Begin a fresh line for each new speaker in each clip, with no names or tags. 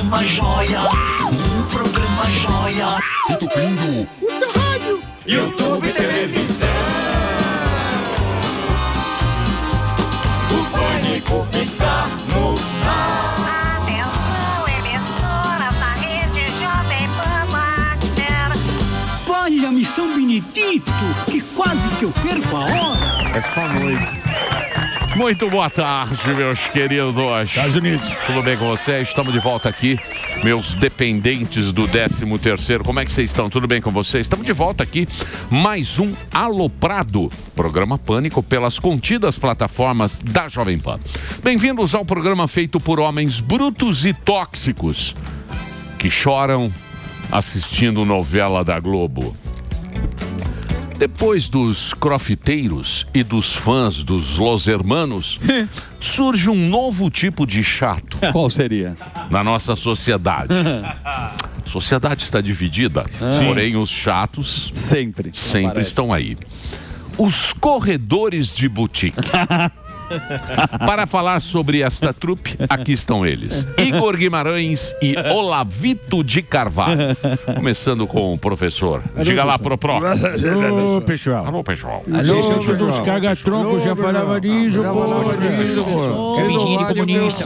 programa jóia. Um programa jóia.
Entupindo
o seu rádio.
YouTube, televisão. O Pânico está no ar.
Atenção, emissoras da rede Jovem Pan.
Olha-me, São Benedito, que quase que eu perco a hora.
é só noite.
Muito boa tarde, meus queridos.
Estados Unidos.
Tudo bem com vocês? Estamos de volta aqui, meus dependentes do 13º. Como é que vocês estão? Tudo bem com vocês? Estamos de volta aqui, mais um Aloprado, programa Pânico pelas contidas plataformas da Jovem Pan. Bem-vindos ao programa feito por homens brutos e tóxicos que choram assistindo novela da Globo. Depois dos crofiteiros e dos fãs dos Los Hermanos, surge um novo tipo de chato.
Qual seria?
Na nossa sociedade. A sociedade está dividida, porém os chatos
sempre
estão aí. Os corredores de boutique. Para falar sobre esta trupe, aqui estão eles: Igor Guimarães e Olavito de Carvalho. Começando com o professor. Diga lá, Propró.
Alô, pessoal.
Alô, pessoal.
Alô, dos caga-troncos, já falava disso, pô.
Higiene comunista.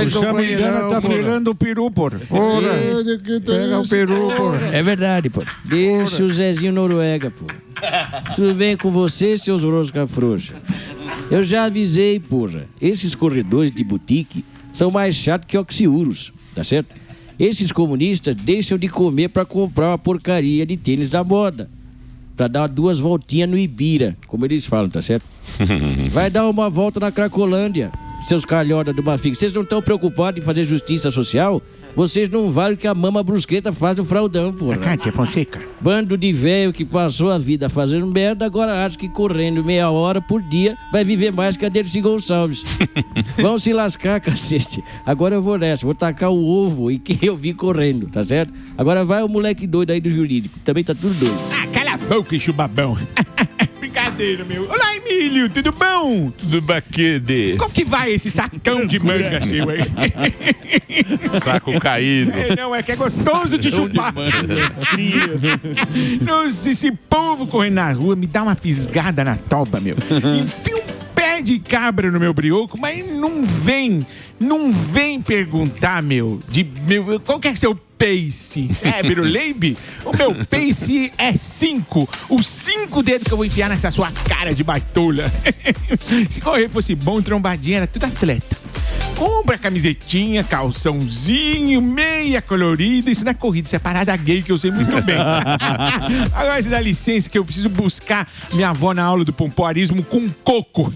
O Samidana tá virando o peru, pô. Pega o peru, pô.
É verdade, pô. Deixa o Zezinho Noruega, pô. Tudo bem com você, seus rosca frouxa? Eu já avisei, porra. Esses corredores de boutique são mais chatos que oxiuros, tá certo? Esses comunistas deixam de comer pra comprar uma porcaria de tênis da moda. Pra dar 2 voltinhas no Ibira, como eles falam, tá certo? Vai dar uma volta na Cracolândia, seus calhorda do Mafiga. Vocês não estão preocupados em fazer justiça social? Vocês não valem o que a mama brusqueta faz no fraldão, porra.
Cátia Fonseca.
Bando de velho que passou a vida fazendo merda, agora acha que correndo meia hora por dia vai viver mais que a Dercy Gonçalves. Vão se lascar, cacete. Agora eu vou nessa, vou tacar o ovo e que eu vi correndo, tá certo? Agora vai o moleque doido aí do jurídico, também tá tudo doido.
Ah, cala a boca, chubabão. Brincadeira, meu. Olá, Emílio, tudo bom?
Tudo baquede.
Como que vai esse sacão de manga seu aí?
Saco caído.
Não, é que é gostoso de chupar. Nossa, esse povo correndo na rua me dá uma fisgada na toba, meu. Enfia um pé de cabra no meu brioco, mas não vem perguntar, meu, qual que é seu pace? É, Biruleibe? O meu pace é 5. Os 5 dedos que eu vou enfiar nessa sua cara de baitola. Se correr fosse bom, trombadinha, era tudo atleta. Compra camisetinha, calçãozinho, meia colorida. Isso não é corrida, isso é parada gay que eu sei muito bem. Agora você dá licença que eu preciso buscar minha avó na aula do pompoarismo com coco.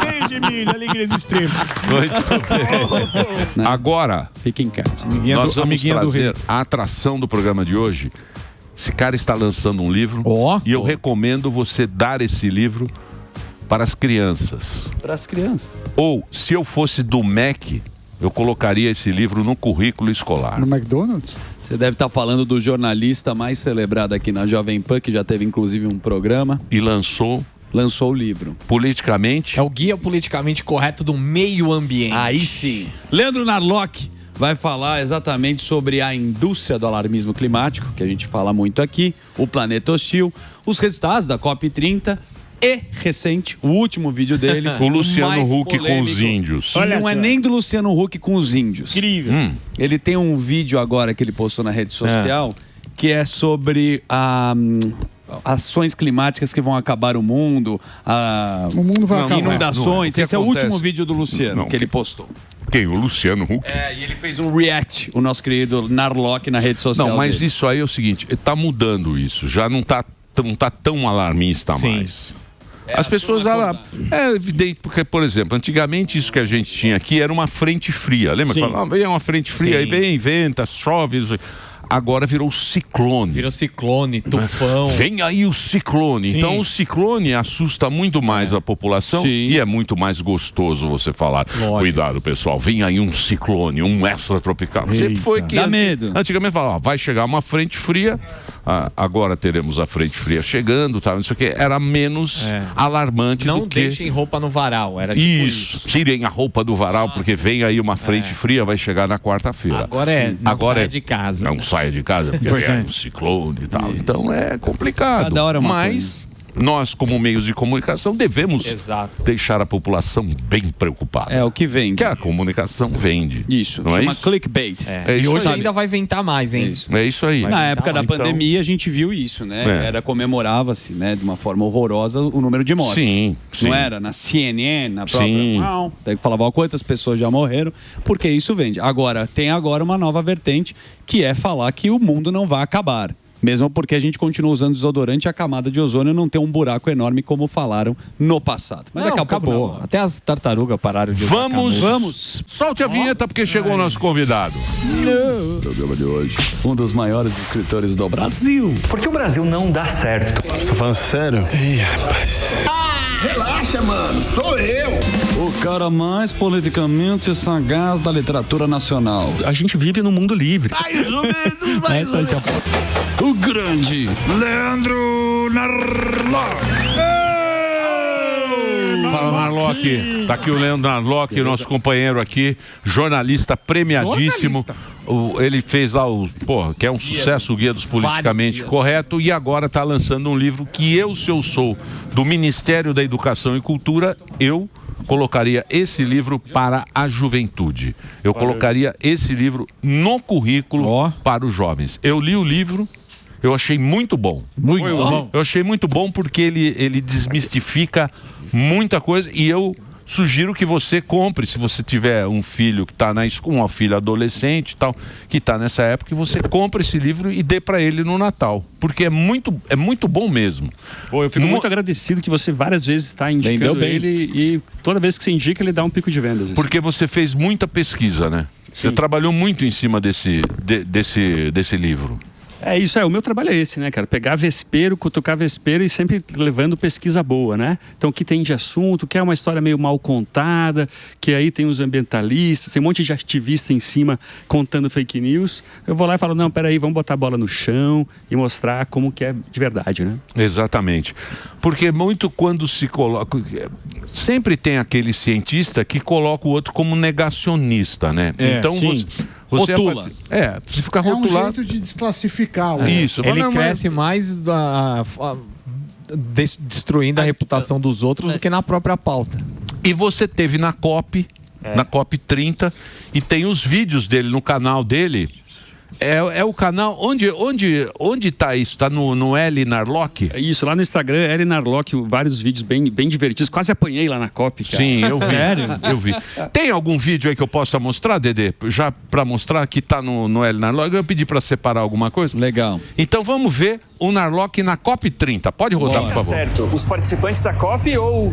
Beijo, Emílio, alegrias extremas.
Muito bem. Agora,
fica em casa.
Nós vamos trazer a atração do programa de hoje. Esse cara está lançando um livro e eu recomendo você dar esse livro para as crianças.
Para as crianças.
Ou, se eu fosse do MEC, eu colocaria esse livro no currículo escolar.
No McDonald's?
Você deve estar falando do jornalista mais celebrado aqui na Jovem Pan, que já teve inclusive um programa.
E lançou
o livro.
Politicamente.
É o guia politicamente correto do meio ambiente.
Aí sim. Leandro Narlock vai falar exatamente sobre a indústria do alarmismo climático, que a gente fala muito aqui, o planeta hostil, os resultados da COP30 e recente, o último vídeo dele.
O Luciano Huck com os índios.
Não é nem do Luciano Huck com os índios.
Incrível.
Ele tem um vídeo agora que ele postou na rede social que é sobre ações climáticas que vão acabar o mundo,
o mundo vai acabar.
Inundações.
Não,
esse é o último vídeo do Luciano que ele postou.
Quem? O Luciano Huck?
E ele fez um react, o nosso querido Narlock, na rede social
Não, mas
dele.
isso aí é o seguinte, tá mudando isso, já não tá tão alarmista mais. As pessoas, é evidente, porque, por exemplo, antigamente isso que a gente tinha aqui era uma frente fria. Lembra? Falava, vem uma frente fria, aí vem, venta, chove, isso aí. Agora virou ciclone.
Virou ciclone, tufão.
Vem aí o ciclone. Sim. Então o ciclone assusta muito mais a população. Sim. E é muito mais gostoso você falar. Lógico. Cuidado, pessoal, vem aí um ciclone, um extratropical. Sempre foi que
dá medo.
Antigamente falava, vai chegar uma frente fria, agora teremos a frente fria chegando, tal, não sei o que, era menos alarmante
Não
do que...
deixem roupa no varal, era tipo
Isso, tirem a roupa do varal, porque vem aí uma frente fria, vai chegar na quarta-feira.
Não saia de casa.
Não saia de casa, porque é um ciclone e tal. Então é complicado.
Cada hora é uma
Mas nós, como meios de comunicação, devemos deixar a população bem preocupada.
É o que vende.
Que a comunicação vende.
Isso,
não
chama
é isso?
clickbait.
É
E
isso
hoje
aí.
ainda vai ventar mais, hein?
É isso aí.
Na época da
Então-
pandemia a gente viu isso, né?
É.
Comemorava-se, né, de uma forma horrorosa o número de mortes.
Sim, sim.
Não era? Na CNN, na própria...
Sim.
Não. Daí falava, ó, quantas pessoas já morreram, porque isso vende. Agora, tem agora uma nova vertente, que é falar que o mundo não vai acabar. Mesmo porque a gente continua usando desodorante e a camada de ozônio não tem um buraco enorme como falaram no passado. Mas daqui a pouco
acabou. Até as tartarugas pararam de usar camisa.
Vamos!
Solte a vinheta porque chegou o nosso convidado.
No programa de hoje, um dos maiores escritores do Brasil.
Por que o Brasil não dá certo?
Você tá falando sério? Ih, rapaz.
Relaxa, mano, sou eu.
O cara mais politicamente sagaz da literatura nacional.
A gente vive num mundo livre.
Mais ou menos, mais ou menos.
O grande
Leandro Narlock.
Fala, Narlock. Tá aqui o Leandro Narlock, nosso companheiro aqui, jornalista premiadíssimo. Ele fez lá que é um sucesso, o Guia dos Politicamente Correto, e agora está lançando um livro que se eu sou do Ministério da Educação e Cultura, eu colocaria esse livro para a juventude. Eu colocaria esse livro no currículo para os jovens. Eu li o livro, eu achei muito bom. Muito bom. Eu achei muito bom porque ele desmistifica muita coisa e eu sugiro que você compre, se você tiver um filho que está na escola, uma filha adolescente e tal, que está nessa época, que você compre esse livro e dê para ele no Natal, porque é muito bom mesmo.
Pô, eu fico muito agradecido que você várias vezes está indicando ele e toda vez que você indica ele dá um pico de vendas. Assim.
Porque você fez muita pesquisa, né?
Sim.
Você trabalhou muito em cima desse livro.
É isso, o meu trabalho é esse, né, cara? Pegar vespeiro, cutucar vespeiro e sempre levando pesquisa boa, né? Então, o que tem de assunto, que é uma história meio mal contada, que aí tem os ambientalistas, tem um monte de ativista em cima contando fake news. Eu vou lá e falo, não, peraí, vamos botar a bola no chão e mostrar como que é de verdade, né?
Exatamente. Porque muito quando se coloca... Sempre tem aquele cientista que coloca o outro como negacionista, né? Então, você
rotula.
Você fica
É um
rotulado.
jeito de desclassificar o
Isso.
Ele cresce mais destruindo a reputação dos outros do que na própria pauta.
E você teve na COP, na COP 30, e tem os vídeos dele no canal dele. É o canal. Onde tá isso? Tá no L Narlock?
Isso, lá no Instagram, L Narlock, vários vídeos bem divertidos. Quase apanhei lá na COP, cara.
Sim, eu vi.
Sério?
Eu vi. Tem algum vídeo aí que eu possa mostrar, Dedê? Já pra mostrar que tá no L Narlock. Eu pedi pra separar alguma coisa.
Legal.
Então vamos ver o Narlock na COP 30. Pode rodar, por favor.
Certo. Os participantes da COP ou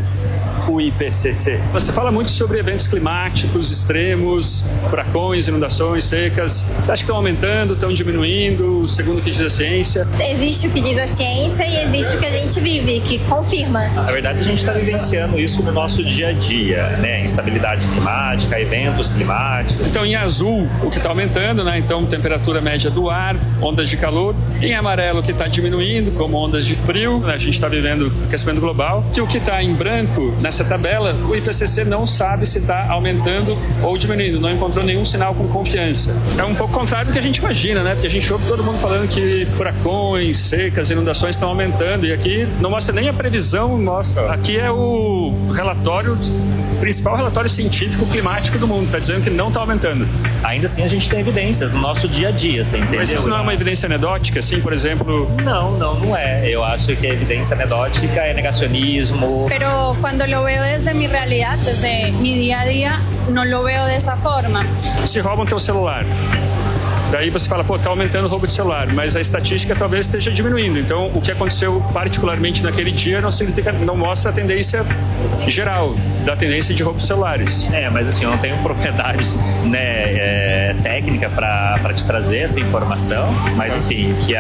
o IPCC? Você fala muito sobre eventos climáticos extremos, furacões, inundações, secas. Você acha que estão aumentando, estão diminuindo, segundo o que diz a ciência?
Existe o que diz a ciência e existe o que a gente vive, que confirma.
Na verdade, a gente está vivenciando isso no nosso dia a dia, né? Instabilidade climática, eventos climáticos.
Então, em azul, o que está aumentando, né? Então, temperatura média do ar, ondas de calor. Em amarelo, o que está diminuindo, como ondas de frio. A gente está vivendo aquecimento global. E o que está em branco, nessa tabela, o IPCC não sabe se está aumentando ou diminuindo. Não encontrou nenhum sinal com confiança. É um pouco contrário do que a gente imagina, né? Porque a gente ouve todo mundo falando que furacões, secas, inundações estão aumentando. E aqui não mostra nem a previsão, mostra. Aqui é o principal relatório científico climático do mundo. Está dizendo que não está aumentando.
Ainda assim, a gente tem evidências no nosso dia a dia, você entendeu?
Mas isso não é uma evidência anedótica, assim, por exemplo?
Não é. Eu acho que a evidência anedótica é negacionismo.
Pero cuando lo veo desde mi realidad, desde mi día a día, no lo veo dessa forma.
Se roubam teu celular. Daí você fala, tá aumentando o roubo de celular, mas a estatística talvez esteja diminuindo. Então, o que aconteceu particularmente naquele dia não mostra a tendência geral da tendência de roubo de celulares.
Mas assim, eu não tenho propriedade, né, técnica para te trazer essa informação, mas enfim, que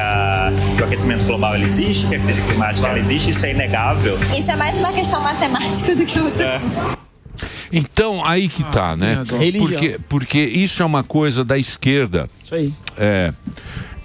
o aquecimento global ele existe, que a crise climática ela existe, isso é inegável.
Isso é mais uma questão matemática do que outra coisa.
Então, aí que tá, né? Porque isso é uma coisa da esquerda.
Isso aí.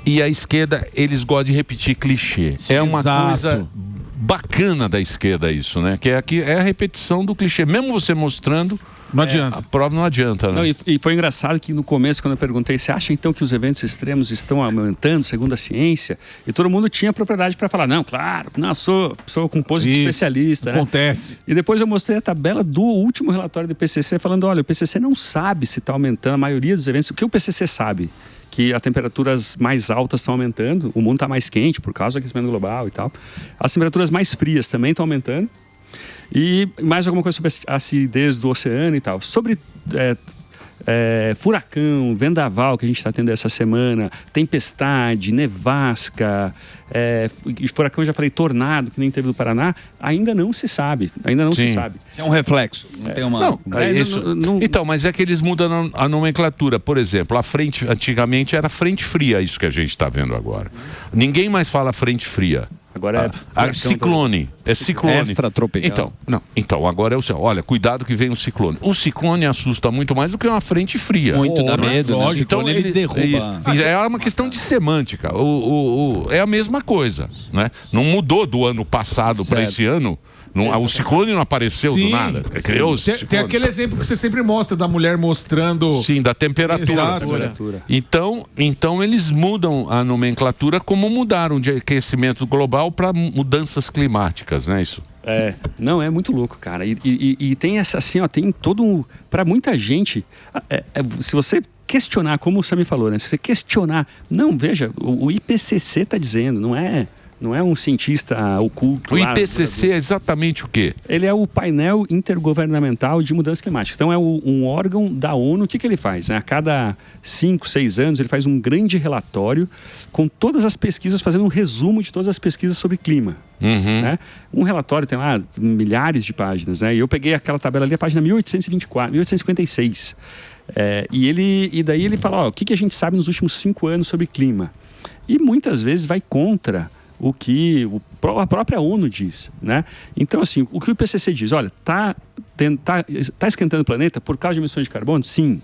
E a esquerda, eles gostam de repetir clichê. É uma
Exato.
coisa bacana da esquerda isso, né? Que é a repetição do clichê. Mesmo você mostrando,
não adianta.
A prova não adianta, né?
Não, e foi engraçado que no começo, quando eu perguntei, você acha então que os eventos extremos estão aumentando, segundo a ciência? E todo mundo tinha propriedade para falar, não, claro, não, sou composto de especialista.
Acontece.
Né? E depois eu mostrei a tabela do último relatório do IPCC, falando, olha, o IPCC não sabe se está aumentando a maioria dos eventos. O que o IPCC sabe? Que as temperaturas mais altas estão aumentando, o mundo está mais quente por causa do aquecimento global e tal. As temperaturas mais frias também estão aumentando. E mais alguma coisa sobre a acidez do oceano e tal. Sobre furacão, vendaval que a gente está tendo essa semana, tempestade, nevasca, furacão, eu já falei, tornado, que nem teve no Paraná, ainda não se sabe. Ainda não se sabe.
Isso é um reflexo. Não tem uma...
Então, mas é que eles mudam a nomenclatura. Por exemplo, a frente, antigamente era frente fria, isso que a gente está vendo agora. Ninguém mais fala frente fria.
Agora
é ciclone. É ciclone.
Extratropical.
Então, agora é o céu. Olha, cuidado que vem o ciclone. O ciclone assusta muito mais do que uma frente fria.
Muito dá medo, né?
Então
ele derruba.
É uma questão de semântica. É a mesma coisa, né? Não mudou do ano passado para esse ano. O ciclone não apareceu do nada. Criou
tem aquele exemplo que você sempre mostra da mulher mostrando...
Sim, da temperatura.
Exato.
Então eles mudam a nomenclatura como mudaram de aquecimento global para mudanças climáticas, né? Isso.
Não, é muito louco, cara. E tem essa assim, ó, tem todo um... Para muita gente, se você questionar, como o Sami falou, né? Se você questionar... Não, veja, o IPCC está dizendo, não é um cientista oculto.
O IPCC é exatamente o quê?
Ele é o painel intergovernamental de mudança climática. Então é um órgão da ONU. O que ele faz? A cada 5, 6 anos ele faz um grande relatório com todas as pesquisas, fazendo um resumo de todas as pesquisas sobre clima. Né? Um relatório tem lá milhares de páginas, né? E eu peguei aquela tabela ali, a página 1856. E daí ele fala, o que a gente sabe nos últimos 5 anos sobre clima. E muitas vezes vai contra o que a própria ONU diz, né? Então, assim, o que o IPCC diz? Olha, tá esquentando o planeta por causa de emissões de carbono? Sim.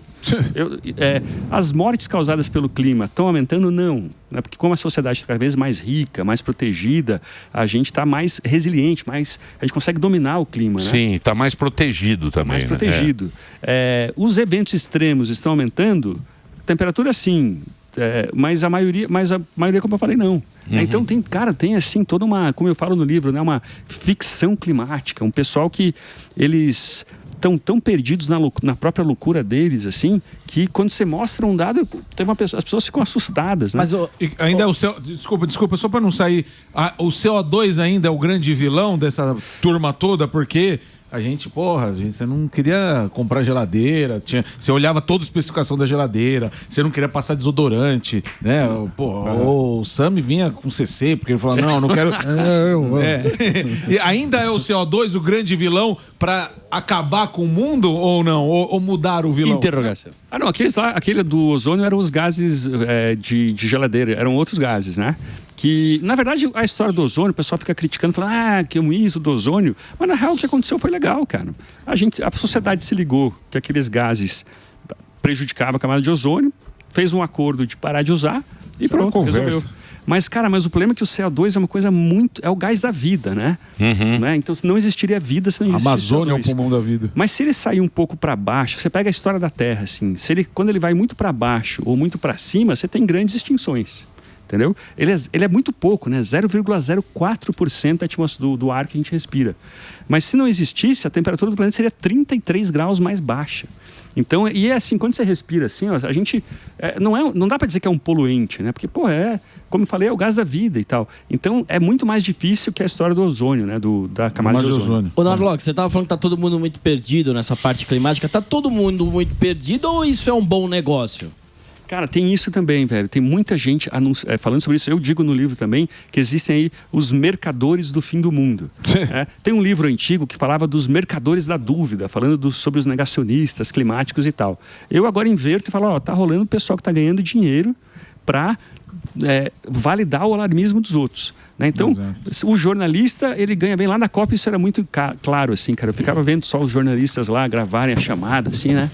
As mortes causadas pelo clima estão aumentando? Não. Né? Porque como a sociedade está cada vez mais rica, mais protegida, a gente está mais resiliente, a gente consegue dominar o clima, né?
Sim, está mais protegido também.
Mais protegido. Os eventos extremos estão aumentando? Temperatura, sim. Mas a maioria, como eu falei, não. Então tem assim toda uma, como eu falo no livro, né, uma ficção climática, um pessoal que eles estão tão perdidos na própria loucura deles, assim, que quando você mostra um dado, as pessoas ficam assustadas, né?
Mas ainda é o desculpa, só para não sair, o CO2 ainda é o grande vilão dessa turma toda, porque você não queria comprar geladeira, você olhava toda a especificação da geladeira, você não queria passar desodorante, né? O Sami vinha com CC, porque ele falou, não quero... E ainda é o CO2 o grande vilão para acabar com o mundo ou não? Ou mudar o vilão?
Interrogação. Não, aquele do ozônio eram os gases de geladeira, eram outros gases, né? Que, na verdade, a história do ozônio, o pessoal fica criticando, falando, que é um isso do ozônio. Mas, na real, o que aconteceu foi legal, cara. A sociedade se ligou que aqueles gases prejudicavam a camada de ozônio, fez um acordo de parar de usar e pronto, resolveu. Mas, cara, o problema é que o CO2 é uma coisa muito... É o gás da vida, né? Né? Então, não existiria vida se não existisse
Amazônia
CO2.
é o pulmão da vida.
Mas se ele sair um pouco para baixo, você pega a história da Terra, assim, quando ele vai muito para baixo ou muito para cima, você tem grandes extinções. Entendeu? Ele é muito pouco, né? 0,04% do ar que a gente respira. Mas se não existisse, a temperatura do planeta seria 33 graus mais baixa. Então, e é assim, quando você respira assim, ó, a gente... não dá para dizer que é um poluente, né? Porque, como eu falei, é o gás da vida e tal. Então, é muito mais difícil que a história do ozônio, né? Da camada de ozônio.
Ô, Narlock, você estava falando que tá todo mundo muito perdido nessa parte climática. Tá todo mundo muito perdido ou isso é um bom negócio?
Cara, tem isso também, velho. Tem muita gente falando sobre isso. Eu digo no livro também que existem aí os mercadores do fim do mundo. Tem um livro antigo que falava dos mercadores da dúvida, falando sobre os negacionistas climáticos e tal. Eu agora inverto e falo, tá rolando o pessoal que tá ganhando dinheiro para validar o alarmismo dos outros. Né? Então, o jornalista, ele ganha bem. Lá na Copa isso era muito claro, assim, cara. Eu ficava vendo só os jornalistas lá gravarem a chamada, assim, né?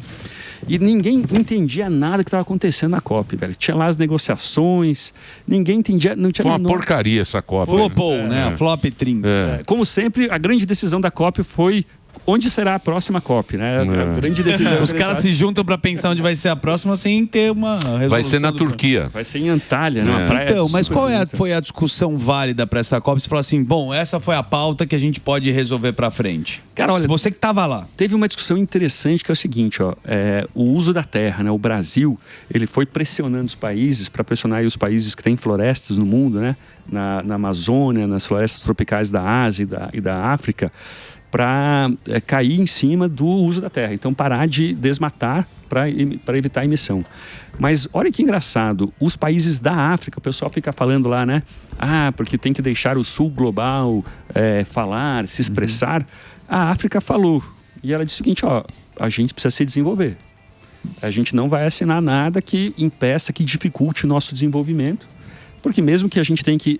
E ninguém entendia nada que estava acontecendo na COP, velho. Tinha lá as negociações, ninguém entendia, não tinha
Foi uma porcaria essa COP.
Flopou, né? A flop 30.
Como sempre, a grande decisão da COP foi onde será a próxima COP, né? A grande decisão.
Os caras se juntam pra pensar onde vai ser a próxima sem ter uma resolução.
Vai ser na Turquia.
Vai ser em Antalya, né? Uma praia
Então, mas
super
qual
bonita.
foi a discussão válida pra essa COP? Você falou assim, bom, essa foi a pauta que a gente pode resolver pra frente.
Cara, olha,
você que tava lá.
Teve uma discussão interessante que é o seguinte, ó, o uso da terra, né? O Brasil, ele foi pressionando os países para pressionar aí os países que têm florestas no mundo, né? Na Amazônia, nas florestas tropicais da Ásia e da África, para cair em cima do uso da terra. Então, parar de desmatar para evitar a emissão. Mas olha que engraçado, os países da África, o pessoal fica falando lá, né? Ah, porque tem que deixar o sul global falar, se expressar. A África falou. E ela disse o seguinte, ó, a gente precisa se desenvolver. A gente não vai assinar nada que impeça, que dificulte o nosso desenvolvimento. Porque mesmo que a gente tenha que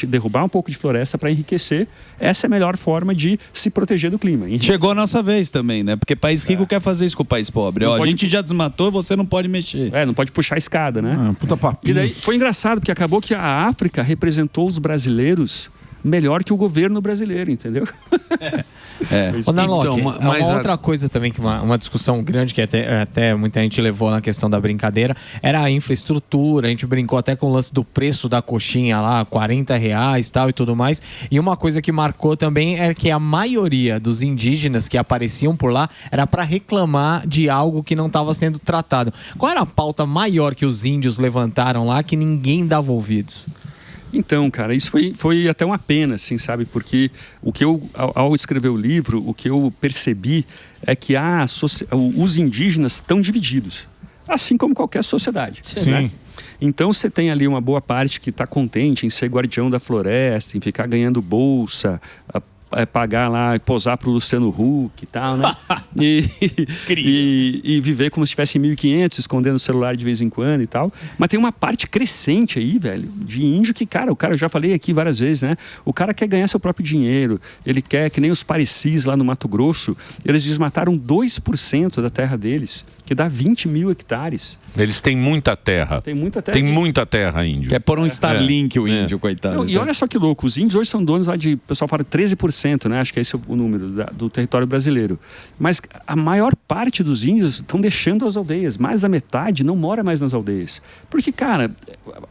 derrubar um pouco de floresta para enriquecer, essa é a melhor forma de se proteger do clima.
Chegou a nossa vez também, né? Porque país rico quer fazer isso com o país pobre. Ó, a gente já desmatou, você não pode mexer.
Não pode puxar a escada, né?
Puta papinho.
E daí foi engraçado, porque acabou que a África representou os brasileiros melhor que o governo brasileiro, entendeu?
Ô, Narlock, uma outra coisa também, que uma discussão grande que até muita gente levou na questão da brincadeira, era a infraestrutura. A gente brincou até com o lance do preço da coxinha lá, R$40 tal e tudo mais. E uma coisa que marcou também é que a maioria dos indígenas que apareciam por lá era para reclamar de algo que não estava sendo tratado. Qual era a pauta maior que os índios levantaram lá que ninguém dava ouvidos?
Então, cara, isso foi até uma pena, assim, sabe? Porque o que ao escrever o livro, o que eu percebi é que os indígenas estão divididos, assim como qualquer sociedade.
Sim.
Né? Então, você tem ali uma boa parte que está contente em ser guardião da floresta, em ficar ganhando bolsa, pagar lá, posar pro Luciano Huck e tal, né? e viver como se estivesse em 1500, escondendo o celular de vez em quando e tal. Mas tem uma parte crescente aí, velho, de índio que, cara, eu já falei aqui várias vezes, né? O cara quer ganhar seu próprio dinheiro, ele quer, que nem os parecis lá no Mato Grosso, eles desmataram 2% da terra deles, que dá 20 mil hectares.
Eles têm muita terra.
Tem muita terra.
Tem muita terra, índio.
Quer pôr um Starlink o índio, coitado.
Não, e olha só que louco, os índios hoje são donos lá de, o pessoal fala 13%, né? Acho que esse é o número do território brasileiro. Mas a maior parte dos índios estão deixando as aldeias. Mais da metade não mora mais nas aldeias. Porque, cara,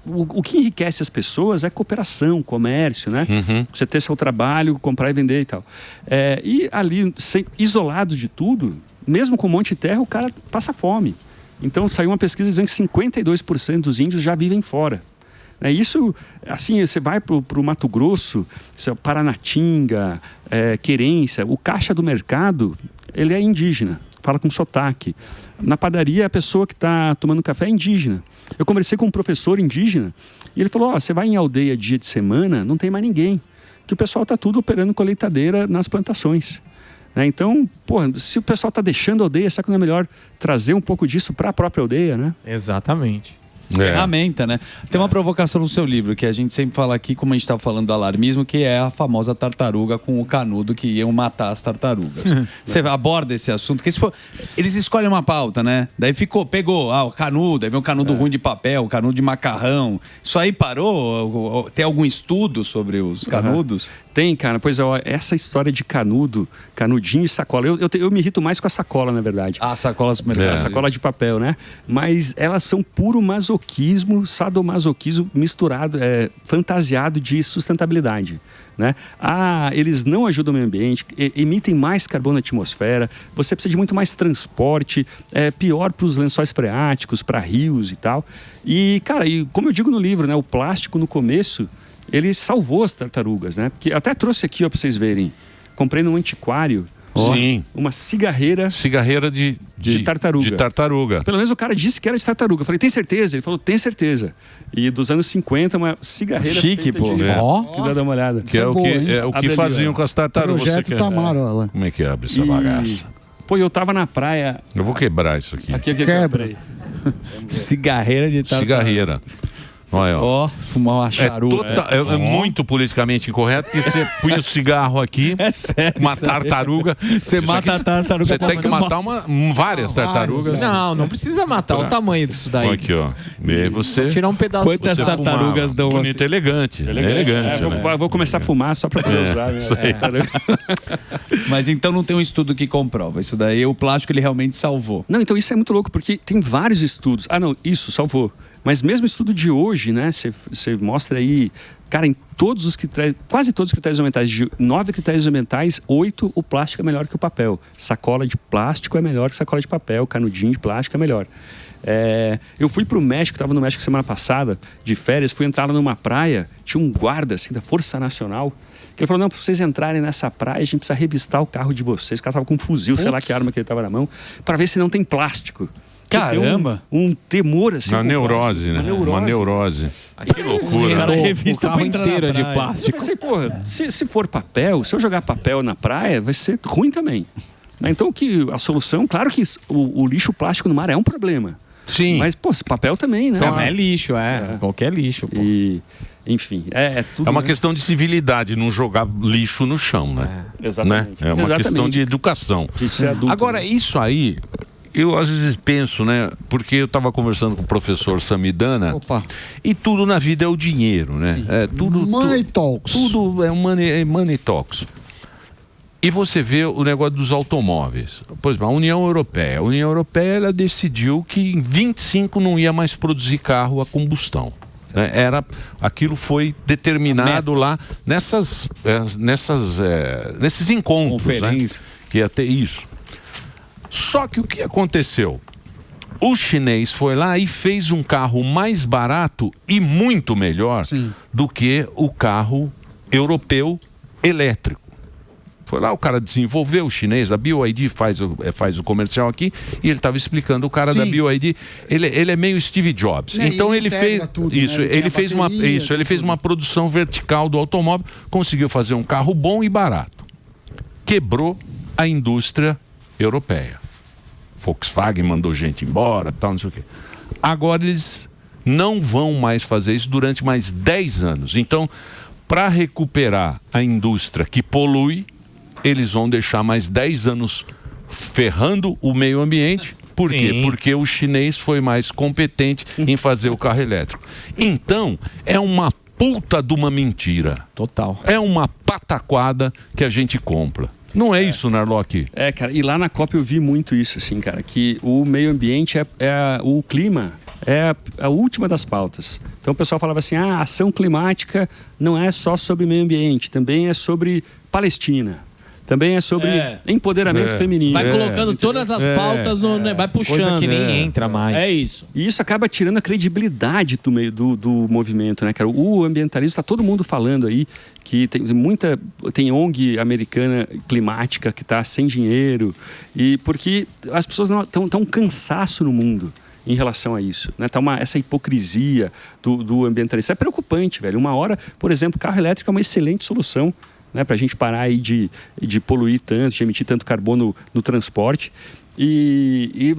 o que enriquece as pessoas é cooperação, comércio, né? Você ter seu trabalho, comprar e vender e tal. E ali, isolado de tudo, mesmo com um monte de terra, o cara passa fome. Então, saiu uma pesquisa dizendo que 52% dos índios já vivem fora. Isso, assim, você vai para o Mato Grosso, Paranatinga, Querência, o caixa do mercado, ele é indígena, fala com sotaque. Na padaria, a pessoa que está tomando café é indígena. Eu conversei com um professor indígena e ele falou, você vai em aldeia dia de semana, não tem mais ninguém, que o pessoal está tudo operando colheitadeira nas plantações. Então, se o pessoal está deixando a aldeia, será que não é melhor trazer um pouco disso para a própria aldeia, né?
Exatamente.
Ferramenta, né? Tem uma provocação no seu livro, que a gente sempre fala aqui, como a gente estava falando do alarmismo, que é a famosa tartaruga com o canudo que iam matar as tartarugas. Você aborda esse assunto, que eles escolhem uma pauta, né? Daí pegou o canudo, aí vem um canudo ruim de papel, o canudo de macarrão. Isso aí parou? Tem algum estudo sobre os canudos?
Tem, cara. Pois essa história de canudinho e sacola. Eu me irrito mais com a sacola, na verdade.
Sacolas
A sacola de papel, né? Mas elas são puro masoquismo, sadomasoquismo misturado, fantasiado de sustentabilidade. Né? Eles não ajudam o meio ambiente, emitem mais carbono na atmosfera, você precisa de muito mais transporte, é pior para os lençóis freáticos, para rios e tal. E, cara, como eu digo no livro, né, o plástico no começo, ele salvou as tartarugas, né? Porque até trouxe aqui, ó, para vocês verem. Comprei num antiquário.
Sim.
Uma cigarreira
de
tartaruga.
De tartaruga.
Pelo menos o cara disse que era de tartaruga. Eu falei, tem certeza? Ele falou, tem certeza. E dos anos 50, uma cigarreira
chique, pô.
Que dá uma olhada.
Que é o que faziam com as tartarugas.
Projeto Tamaro, olha.
Como é que abre essa bagaça?
Eu tava na praia.
Eu vou quebrar isso aqui.
Quebra.
Cigarreira de tartaruga.
Cigarreira. Olha,
ó. Fumar uma charuta.
É muito politicamente incorreto, porque você põe o cigarro aqui, uma tartaruga.
Você mata a tartaruga.
Você tem que matar várias tartarugas.
Não precisa matar. O tamanho disso daí.
Aqui, ó. E você...
Vou tirar um pedaço.
Quantas tartarugas dão
bonito, elegante. Elegante.
Vou começar a fumar só pra poder usar. Né?
Isso aí.
Mas então não tem um estudo que comprova. Isso daí, o plástico, ele realmente salvou.
Não, então isso é muito louco, porque tem vários estudos. Ah, não, isso, salvou. Mas mesmo estudo de hoje, né? Você mostra aí, cara, em todos os critérios, quase todos os critérios ambientais, de 9 critérios ambientais, 8 o plástico é melhor que o papel. Sacola de plástico é melhor que sacola de papel, canudinho de plástico é melhor. Eu fui pro México, estava no México semana passada, de férias, fui entrar lá numa praia, tinha um guarda assim da Força Nacional, que ele falou, não, para vocês entrarem nessa praia, a gente precisa revistar o carro de vocês. O cara tava com um fuzil, sei lá que arma que ele tava na mão, para ver se não tem plástico.
Caramba!
Um temor assim.
Uma neurose, né? Uma neurose. Que loucura.
Cara, revista
o carro inteiro de plástico.
Eu pensei, porra, se for papel, se eu jogar papel na praia, vai ser ruim também. Então, a solução, claro que o lixo plástico no mar é um problema.
Sim.
Mas, pô, papel também, né?
Não, é lixo, qualquer lixo. Pô.
Enfim, tudo.
É uma questão de civilidade, não jogar lixo no chão, né?
Exatamente.
Né? É uma questão de educação.
De ser adulto,
Agora, isso aí, eu às vezes penso, né? Porque eu estava conversando com o professor Samidana.
Opa.
E tudo na vida é o dinheiro, né?
Money talks.
Tudo é money talks. E você vê o negócio dos automóveis. Por exemplo, a União Europeia. A União Europeia ela decidiu que em 25 não ia mais produzir carro a combustão. Aquilo foi determinado lá nesses encontros, né? Que ia ter isso. Só que o que aconteceu? O chinês foi lá e fez um carro mais barato e muito melhor do que o carro europeu elétrico. Foi lá, o cara desenvolveu, o chinês, a BYD faz o comercial aqui, e ele estava explicando, o cara da BYD, ele é meio Steve Jobs. Então ele fez
tudo,
isso,
né?
ele fez uma produção vertical do automóvel, conseguiu fazer um carro bom e barato. Quebrou a indústria europeia. Volkswagen mandou gente embora, tal, não sei o quê. Agora eles não vão mais fazer isso durante mais 10 anos. Então, para recuperar a indústria que polui, eles vão deixar mais 10 anos ferrando o meio ambiente. Por quê? Porque o chinês foi mais competente em fazer o carro elétrico. Então, é uma puta de uma mentira.
Total.
É uma pataquada que a gente compra. Não é isso, Narlock?
Cara, e lá na COP eu vi muito isso, assim, cara, que o meio ambiente o clima é a última das pautas. Então o pessoal falava assim, a ação climática não é só sobre meio ambiente, também é sobre Palestina. Também é sobre empoderamento feminino.
Vai colocando todas as pautas, vai puxando.
Coisa que nem entra mais.
É isso.
E isso acaba tirando a credibilidade do meio do movimento, né, cara? O ambientalismo, está todo mundo falando aí que tem ONG americana climática que está sem dinheiro, e porque as pessoas estão um cansaço no mundo em relação a isso, né? Tá essa hipocrisia do ambientalista. É preocupante, velho. Uma hora, por exemplo, carro elétrico é uma excelente solução, né, para a gente parar aí de poluir tanto, de emitir tanto carbono no transporte.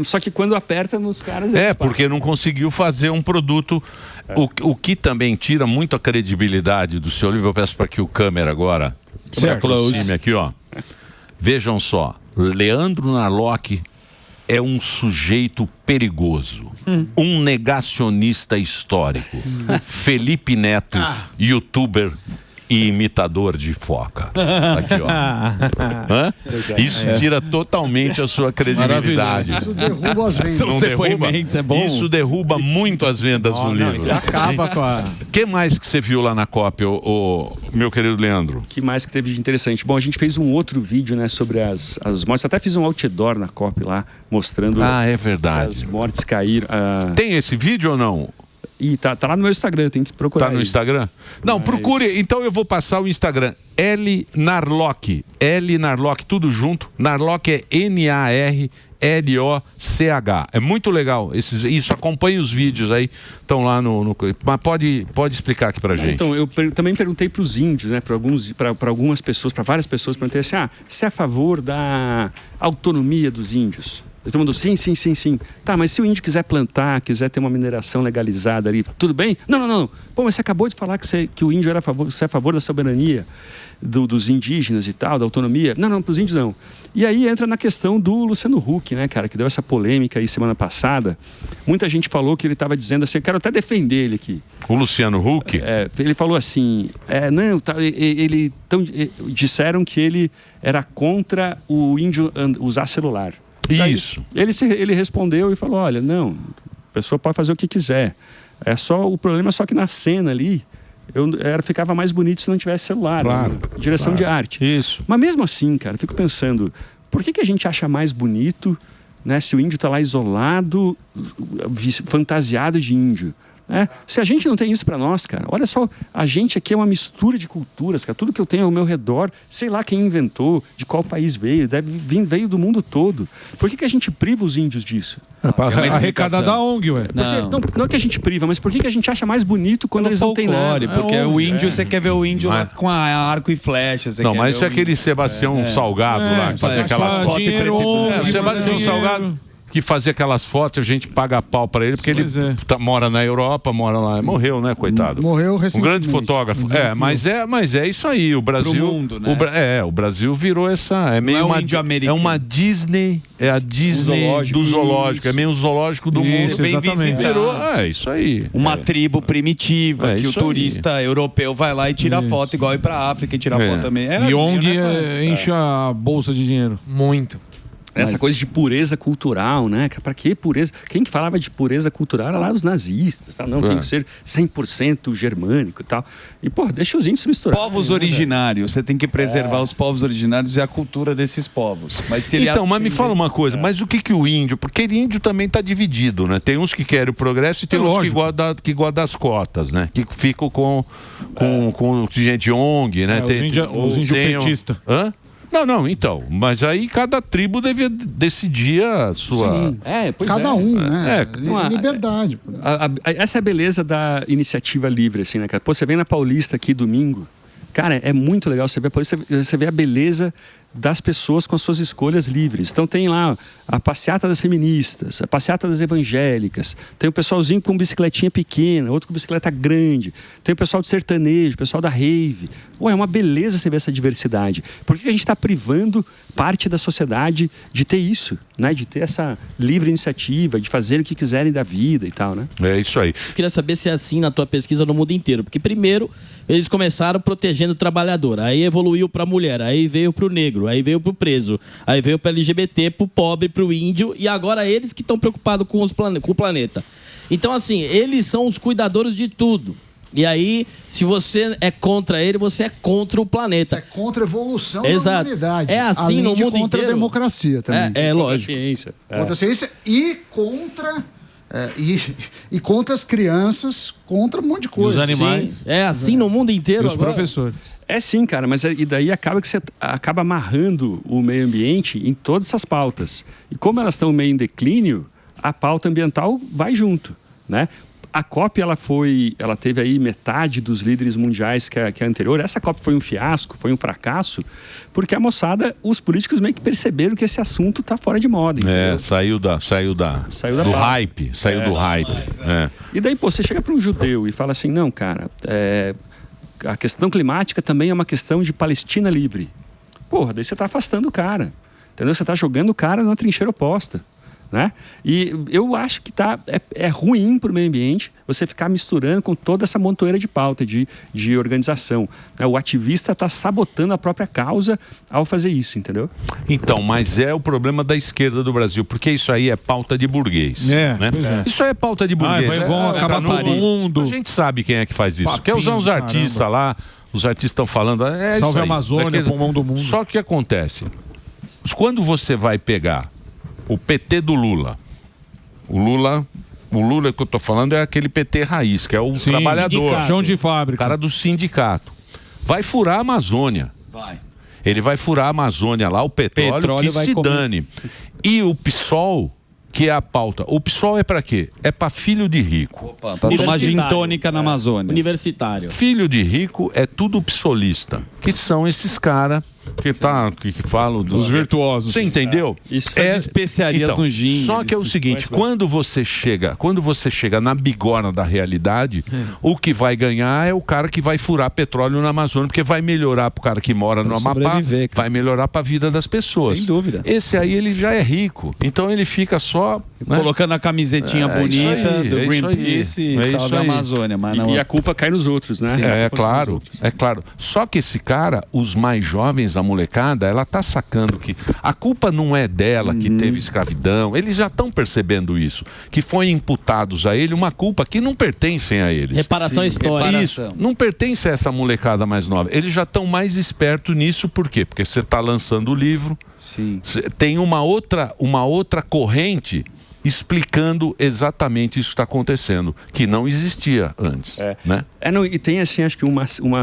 Só que quando aperta nos caras...
porque não conseguiu fazer um produto... O que também tira muito a credibilidade do seu livro. Eu peço para que o câmera agora se aproxime aqui, ó. Vejam só. Leandro Narlock é um sujeito perigoso. Um negacionista histórico. Felipe Neto, youtuber e imitador de foca. Aqui, ó. Isso tira totalmente a sua credibilidade.
Isso derruba as vendas.
Não derruba? Isso derruba muito as vendas do livro.
Isso acaba com a...
O que mais que você viu lá na COP, meu querido Leandro?
O que mais que teve de interessante? Bom, a gente fez um outro vídeo, né, sobre as mortes. Até fiz um outdoor na COP lá, mostrando...
é verdade.
Que as mortes caíram.
Tem esse vídeo ou não?
E tá lá no meu Instagram, tem que procurar.
Tá no Instagram? Não, procure. Então eu vou passar o Instagram. L Narlock, tudo junto. Narlock é Narloch. É muito legal. Isso, acompanhe os vídeos aí. Estão lá no. Mas pode explicar aqui pra gente.
Então, eu também perguntei para os índios, né? Para algumas pessoas, para várias pessoas, perguntei assim: você é a favor da autonomia dos índios?
Todo mundo, sim. Tá, mas se o índio quiser plantar, quiser ter uma mineração legalizada ali, tudo bem? Não. Pô, mas você acabou de falar que o índio você é a favor da soberania dos indígenas e tal, da autonomia. Não, pros índios não. E aí entra na questão do Luciano Huck, né, cara, que deu essa polêmica aí semana passada. Muita gente falou que ele estava dizendo assim, eu quero até defender ele aqui.
O Luciano Huck?
Ele falou assim, disseram que ele era contra o índio usar celular.
Isso.
Ele respondeu e falou, olha, não, a pessoa pode fazer o que quiser. O problema é só que na cena ali, ficava mais bonito se não tivesse celular.
Claro,
né? Direção de arte.
Isso.
Mas mesmo assim, cara, eu fico pensando, por que a gente acha mais bonito, né, se o índio está lá isolado, fantasiado de índio? Se a gente não tem isso para nós, cara, olha só, a gente aqui é uma mistura de culturas, cara, tudo que eu tenho ao meu redor, sei lá quem inventou, de qual país veio, veio do mundo todo. Por que a gente priva os índios disso?
Arrecadar da ONG, ué.
Não é que a gente priva, mas por que a gente acha mais bonito quando eles não têm nada?
Porque o índio, você quer ver o índio lá com arco e flecha.
Mas isso é aquele Sebastião Salgado lá, que fazia aquelas fotos. Sebastião Salgado, que fazia aquelas fotos, a gente paga pau pra ele, porque ele mora na Europa, mora lá. Morreu, né, coitado?
Morreu recentemente.
Um grande fotógrafo. Mas é isso aí. O Brasil.
Pro mundo, né?
O Brasil virou essa. É meio
é
uma Disney. É a Disney do zoológico.
Isso.
É meio um zoológico do mundo.
Você vem visitar.
Isso aí.
Uma tribo primitiva que o turista europeu vai lá e tira foto, igual ir pra África e tirar foto também.
E ONG enche a bolsa de dinheiro.
Muito.
Essa coisa de pureza cultural, né? Pra que pureza? Quem que falava de pureza cultural era lá os nazistas, tá? Não, tem que ser 100% germânico e tal. E, deixa os índios se misturar.
Povos originários, você tem que preservar os povos originários e a cultura desses povos. Mas se ele
mas me fala uma coisa, mas o que o índio... Porque o índio também tá dividido, né? Tem uns que querem o progresso e tem outros que gostam das cotas, né? Que ficam com gente de ONG, né?
Os índios petistas.
Hã? Não, então. Mas aí cada tribo devia decidir a sua...
Cada um, né? Liberdade.
Essa é a beleza da iniciativa livre, assim, né, cara? Você vem na Paulista aqui domingo, cara, é muito legal você ver a Paulista, você vê a beleza das pessoas com as suas escolhas livres. Então tem lá a passeata das feministas, a passeata das evangélicas, tem o pessoalzinho com bicicletinha pequena, outro com bicicleta grande, tem o pessoal do sertanejo, o pessoal da rave. É uma beleza você ver essa diversidade. Por que a gente está privando parte da sociedade de ter isso, né? De ter essa livre iniciativa, de fazer o que quiserem da vida e tal, né?
É isso aí.
Eu queria saber se é assim na tua pesquisa no mundo inteiro, porque primeiro eles começaram protegendo o trabalhador, aí evoluiu para a mulher, aí veio para o negro, aí veio pro preso, aí veio pro LGBT, pro pobre, pro índio, e agora eles que estão preocupados com o planeta. Então, assim, eles são os cuidadores de tudo. E aí, se você é contra ele, você é contra o planeta.
Você é contra a evolução
da
humanidade.
É assim no mundo inteiro.
Contra a democracia também.
Lógico.
Contra a ciência e contra... E contra as crianças, contra um monte de coisa.
Os animais.
Sim, é assim no mundo inteiro.
E os professores.
É sim, cara, mas e daí acaba que você acaba amarrando o meio ambiente em todas essas pautas. E como elas estão meio em declínio, a pauta ambiental vai junto, né? A COP, ela teve aí metade dos líderes mundiais que a anterior. Essa COP foi um fiasco, foi um fracasso, porque a moçada, os políticos meio que perceberam que esse assunto tá fora de moda. Entendeu?
Saiu do hype. Saiu do hype.
E daí, você chega para um judeu e fala assim, não, cara, a questão climática também é uma questão de Palestina livre. Daí você tá afastando o cara, entendeu? Você tá jogando o cara na trincheira oposta. Né? E eu acho que é ruim para o meio ambiente você ficar misturando com toda essa montoeira de pauta de organização, né? O ativista está sabotando a própria causa ao fazer isso, entendeu?
Então, mas é o problema da esquerda do Brasil, porque isso aí é pauta de burguês, né? Isso aí é pauta de burguês.
Vão acabar todo mundo.
A gente sabe quem é que faz isso. Quer usar os artistas lá, os artistas estão falando...
Salve a Amazônia, pulmão do mundo.
Só que o que acontece? Quando você vai pegar o PT do Lula. O Lula que eu tô falando é aquele PT raiz, que é o trabalhador.
Chão de fábrica.
O cara do sindicato. Vai furar a Amazônia. Ele vai furar a Amazônia lá, o petróleo que se dane. E o PSOL, que é a pauta. O PSOL é pra quê? É pra filho de rico.
Pra tomar gin tônica na Amazônia.
Universitário.
Filho de rico é tudo psolista, que são esses caras que falo
Os virtuosos.
Você entendeu?
Isso tá de especiarias no gin.
Só que é o seguinte, quando você chega na bigorna da realidade, o que vai ganhar é o cara que vai furar petróleo na Amazônia, porque vai melhorar pro cara que mora no Amapá, vai melhorar pra vida das pessoas.
Sem dúvida.
Esse aí ele já é rico, então ele fica só
colocando a camisetinha bonita do Greenpeace e salve a Amazônia, mas não...
E a culpa cai nos outros, né?
Sim, é claro. Só que esse cara, os mais jovens, a molecada, ela tá sacando que a culpa não é dela que teve escravidão. Eles já estão percebendo isso, que foi imputados a ele uma culpa que não pertencem a eles.
Reparação histórica.
Isso, não pertence a essa molecada mais nova. Eles já estão mais espertos nisso, por quê? Porque você está lançando o livro, tem uma outra corrente explicando exatamente isso que está acontecendo, que não existia antes. Né?
E tem assim, acho que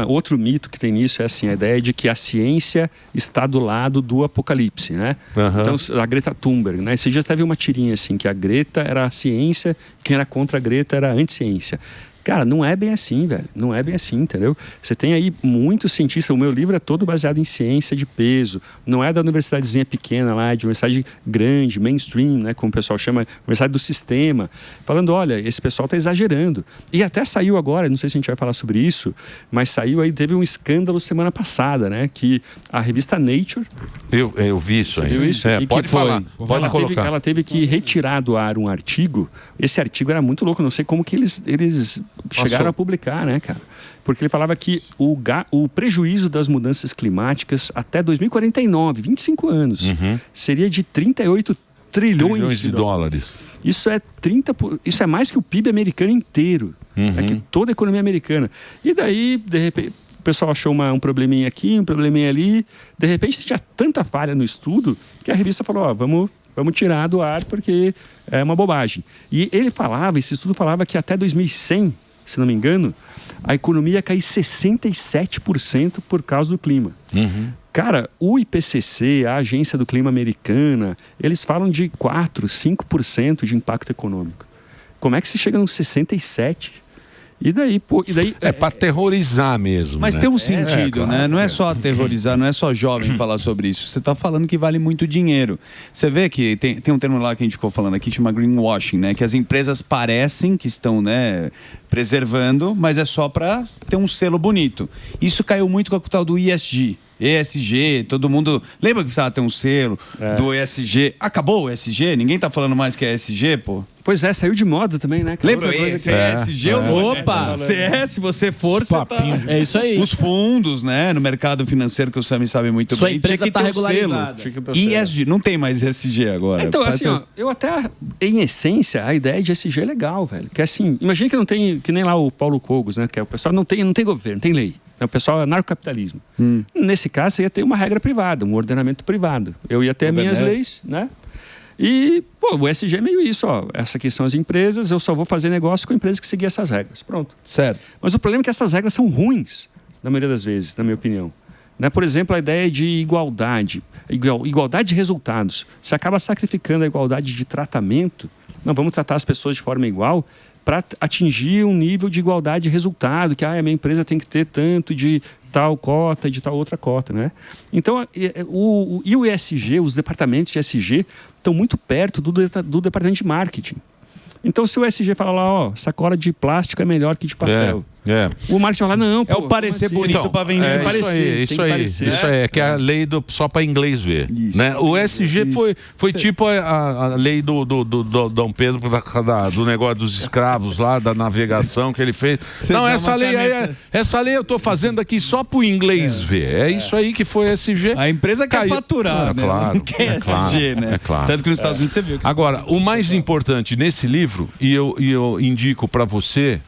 outro mito que tem nisso é assim, a ideia de que a ciência está do lado do apocalipse, né? Então, a Greta Thunberg, né? Esse dia teve uma tirinha assim, que a Greta era a ciência, quem era contra a Greta era a anticiência. Cara, não é bem assim, velho. Não é bem assim, entendeu? Você tem aí muitos cientistas. O meu livro é todo baseado em ciência de peso. Não é da universidadezinha pequena lá, de universidade grande, mainstream, né? Como o pessoal chama, universidade do sistema. Falando, olha, esse pessoal está exagerando. E até saiu agora, não sei se a gente vai falar sobre isso, mas saiu aí, teve um escândalo semana passada, né? Que a revista Nature...
Eu vi isso aí.
Viu isso?
Pode falar, pode colocar.
Ela teve que retirar do ar um artigo. Esse artigo era muito louco, não sei como que eles chegaram a publicar, né, cara? Porque ele falava que o prejuízo das mudanças climáticas até 2049, 25 anos, seria de 38 trilhões de dólares. Isso é mais que o PIB americano inteiro. É que toda a economia americana. E daí, de repente, o pessoal achou um probleminha aqui, um probleminha ali. De repente, tinha tanta falha no estudo que a revista falou, vamos tirar do ar porque é uma bobagem. E esse estudo falava que até 2100, se não me engano, a economia ia cair 67% por causa do clima. Cara, o IPCC, a Agência do Clima Americana, eles falam de 4, 5% de impacto econômico. Como é que se chega nos 67%? E daí,
é para aterrorizar mesmo.
Mas
né?
tem um sentido, né? Não é só aterrorizar, não é só jovem falar sobre isso. Você está falando que vale muito dinheiro. Você vê que tem um termo lá que a gente ficou falando aqui, chama greenwashing, né? Que as empresas parecem que estão, né, preservando, mas é só para ter um selo bonito. Isso caiu muito com a tal do ESG, todo mundo... Lembra que precisava ter um selo do ESG? Acabou o ESG? Ninguém tá falando mais que é ESG, pô?
Pois é, saiu de moda também, né?
Lembra esse ESG? Opa! CS, se você for, você tá...
É isso aí.
Os fundos, né? No mercado financeiro, que o Sami sabe muito
Sua
bem.
empresa tá regularizada.
ESG, não tem mais ESG agora.
Então, assim, eu até, em essência, a ideia de ESG é legal, velho. Que assim, imagina que não tem, que nem lá o Paulo Cogos, né? Que é o pessoal não tem governo, tem lei. O pessoal é anarcocapitalismo. Nesse caso, você ia ter uma regra privada, um ordenamento privado. Eu ia ter as minhas leis, né? E, o ESG é meio isso, ó. Essas aqui são as empresas, eu só vou fazer negócio com empresas que seguem essas regras. Pronto.
Certo.
Mas o problema é que essas regras são ruins, na maioria das vezes, na minha opinião. Né? Por exemplo, a ideia de igualdade de resultados. Você acaba sacrificando a igualdade de tratamento. Não, vamos tratar as pessoas de forma igual para atingir um nível de igualdade de resultado, que a minha empresa tem que ter tanto de tal cota e de tal outra cota, né? Então, o ESG, os departamentos de ESG, estão muito perto do departamento de marketing. Então, se o ESG fala lá, ó, sacola de plástico é melhor que de papel. O marketing fala, não, pô,
é o parecer bonito para vender.
Isso aí, é que é a lei só para inglês ver.
Isso,
né? O ESG foi tipo a lei do Dom Pedro do negócio dos escravos lá, da navegação que ele fez. Não, essa lei eu tô fazendo aqui só pro inglês ver. É isso aí que foi ESG.
A empresa quer faturar, né?
Claro,
não quer ESG, né?
É claro.
Tanto que nos Estados Unidos você viu.
Agora, o mais importante nesse livro, e eu indico para você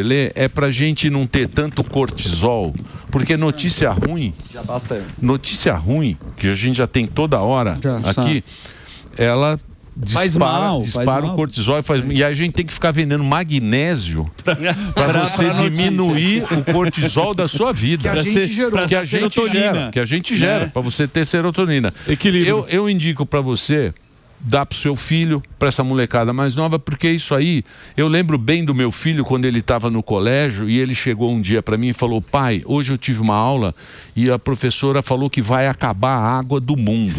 ler, é pra gente não ter tanto cortisol, porque notícia ruim,
já basta.
Notícia ruim, que a gente já tem toda hora aqui, ela dispara o cortisol e a gente tem que ficar vendendo magnésio para você diminuir o cortisol da sua vida. Que a gente gera, para você ter serotonina. Equilíbrio. Eu indico para você dar pro seu filho, para essa molecada mais nova, porque isso aí, eu lembro bem do meu filho quando ele estava no colégio e ele chegou um dia para mim e falou: pai, hoje eu tive uma aula e a professora falou que vai acabar a água do mundo.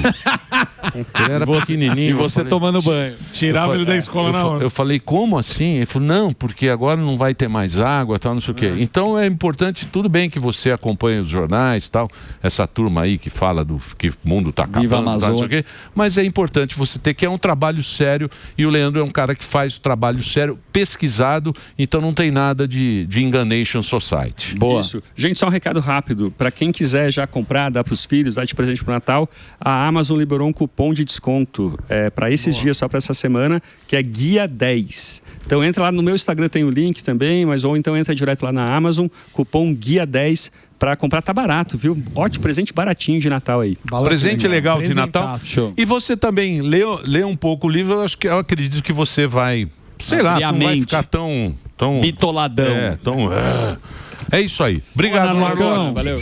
Ele era pequenininho.
E você tomando banho.
Tirava ele da escola na hora.
Eu falei, como assim? Ele falou, não, porque agora não vai ter mais água, tal, não sei o quê. Então é importante, tudo bem que você acompanhe os jornais, tal, essa turma aí que fala do que o mundo está acabando, tal, não sei o quê, mas é importante você ter, que é um trabalho sério, e o Leandro é um cara que faz o trabalho sério, pesquisado, então não tem nada de Enganation Society.
Boa. Isso. Gente, só um recado rápido. Para quem quiser já comprar, dar para os filhos, dar de presente para o Natal, a Amazon liberou um cupom de desconto para esses dias, só para essa semana, que é Guia 10. Então entra lá no meu Instagram, tem o link também, mas ou então entra direto lá na Amazon, cupom Guia 10 para comprar, tá barato, viu? Ótimo, presente baratinho de Natal aí.
Presente legal de Natal.
Show.
E você também lê um pouco o livro, eu acredito que você vai, sei lá, não vai ficar tão
bitoladão.
É isso aí. Obrigado, Marcão.
Valeu.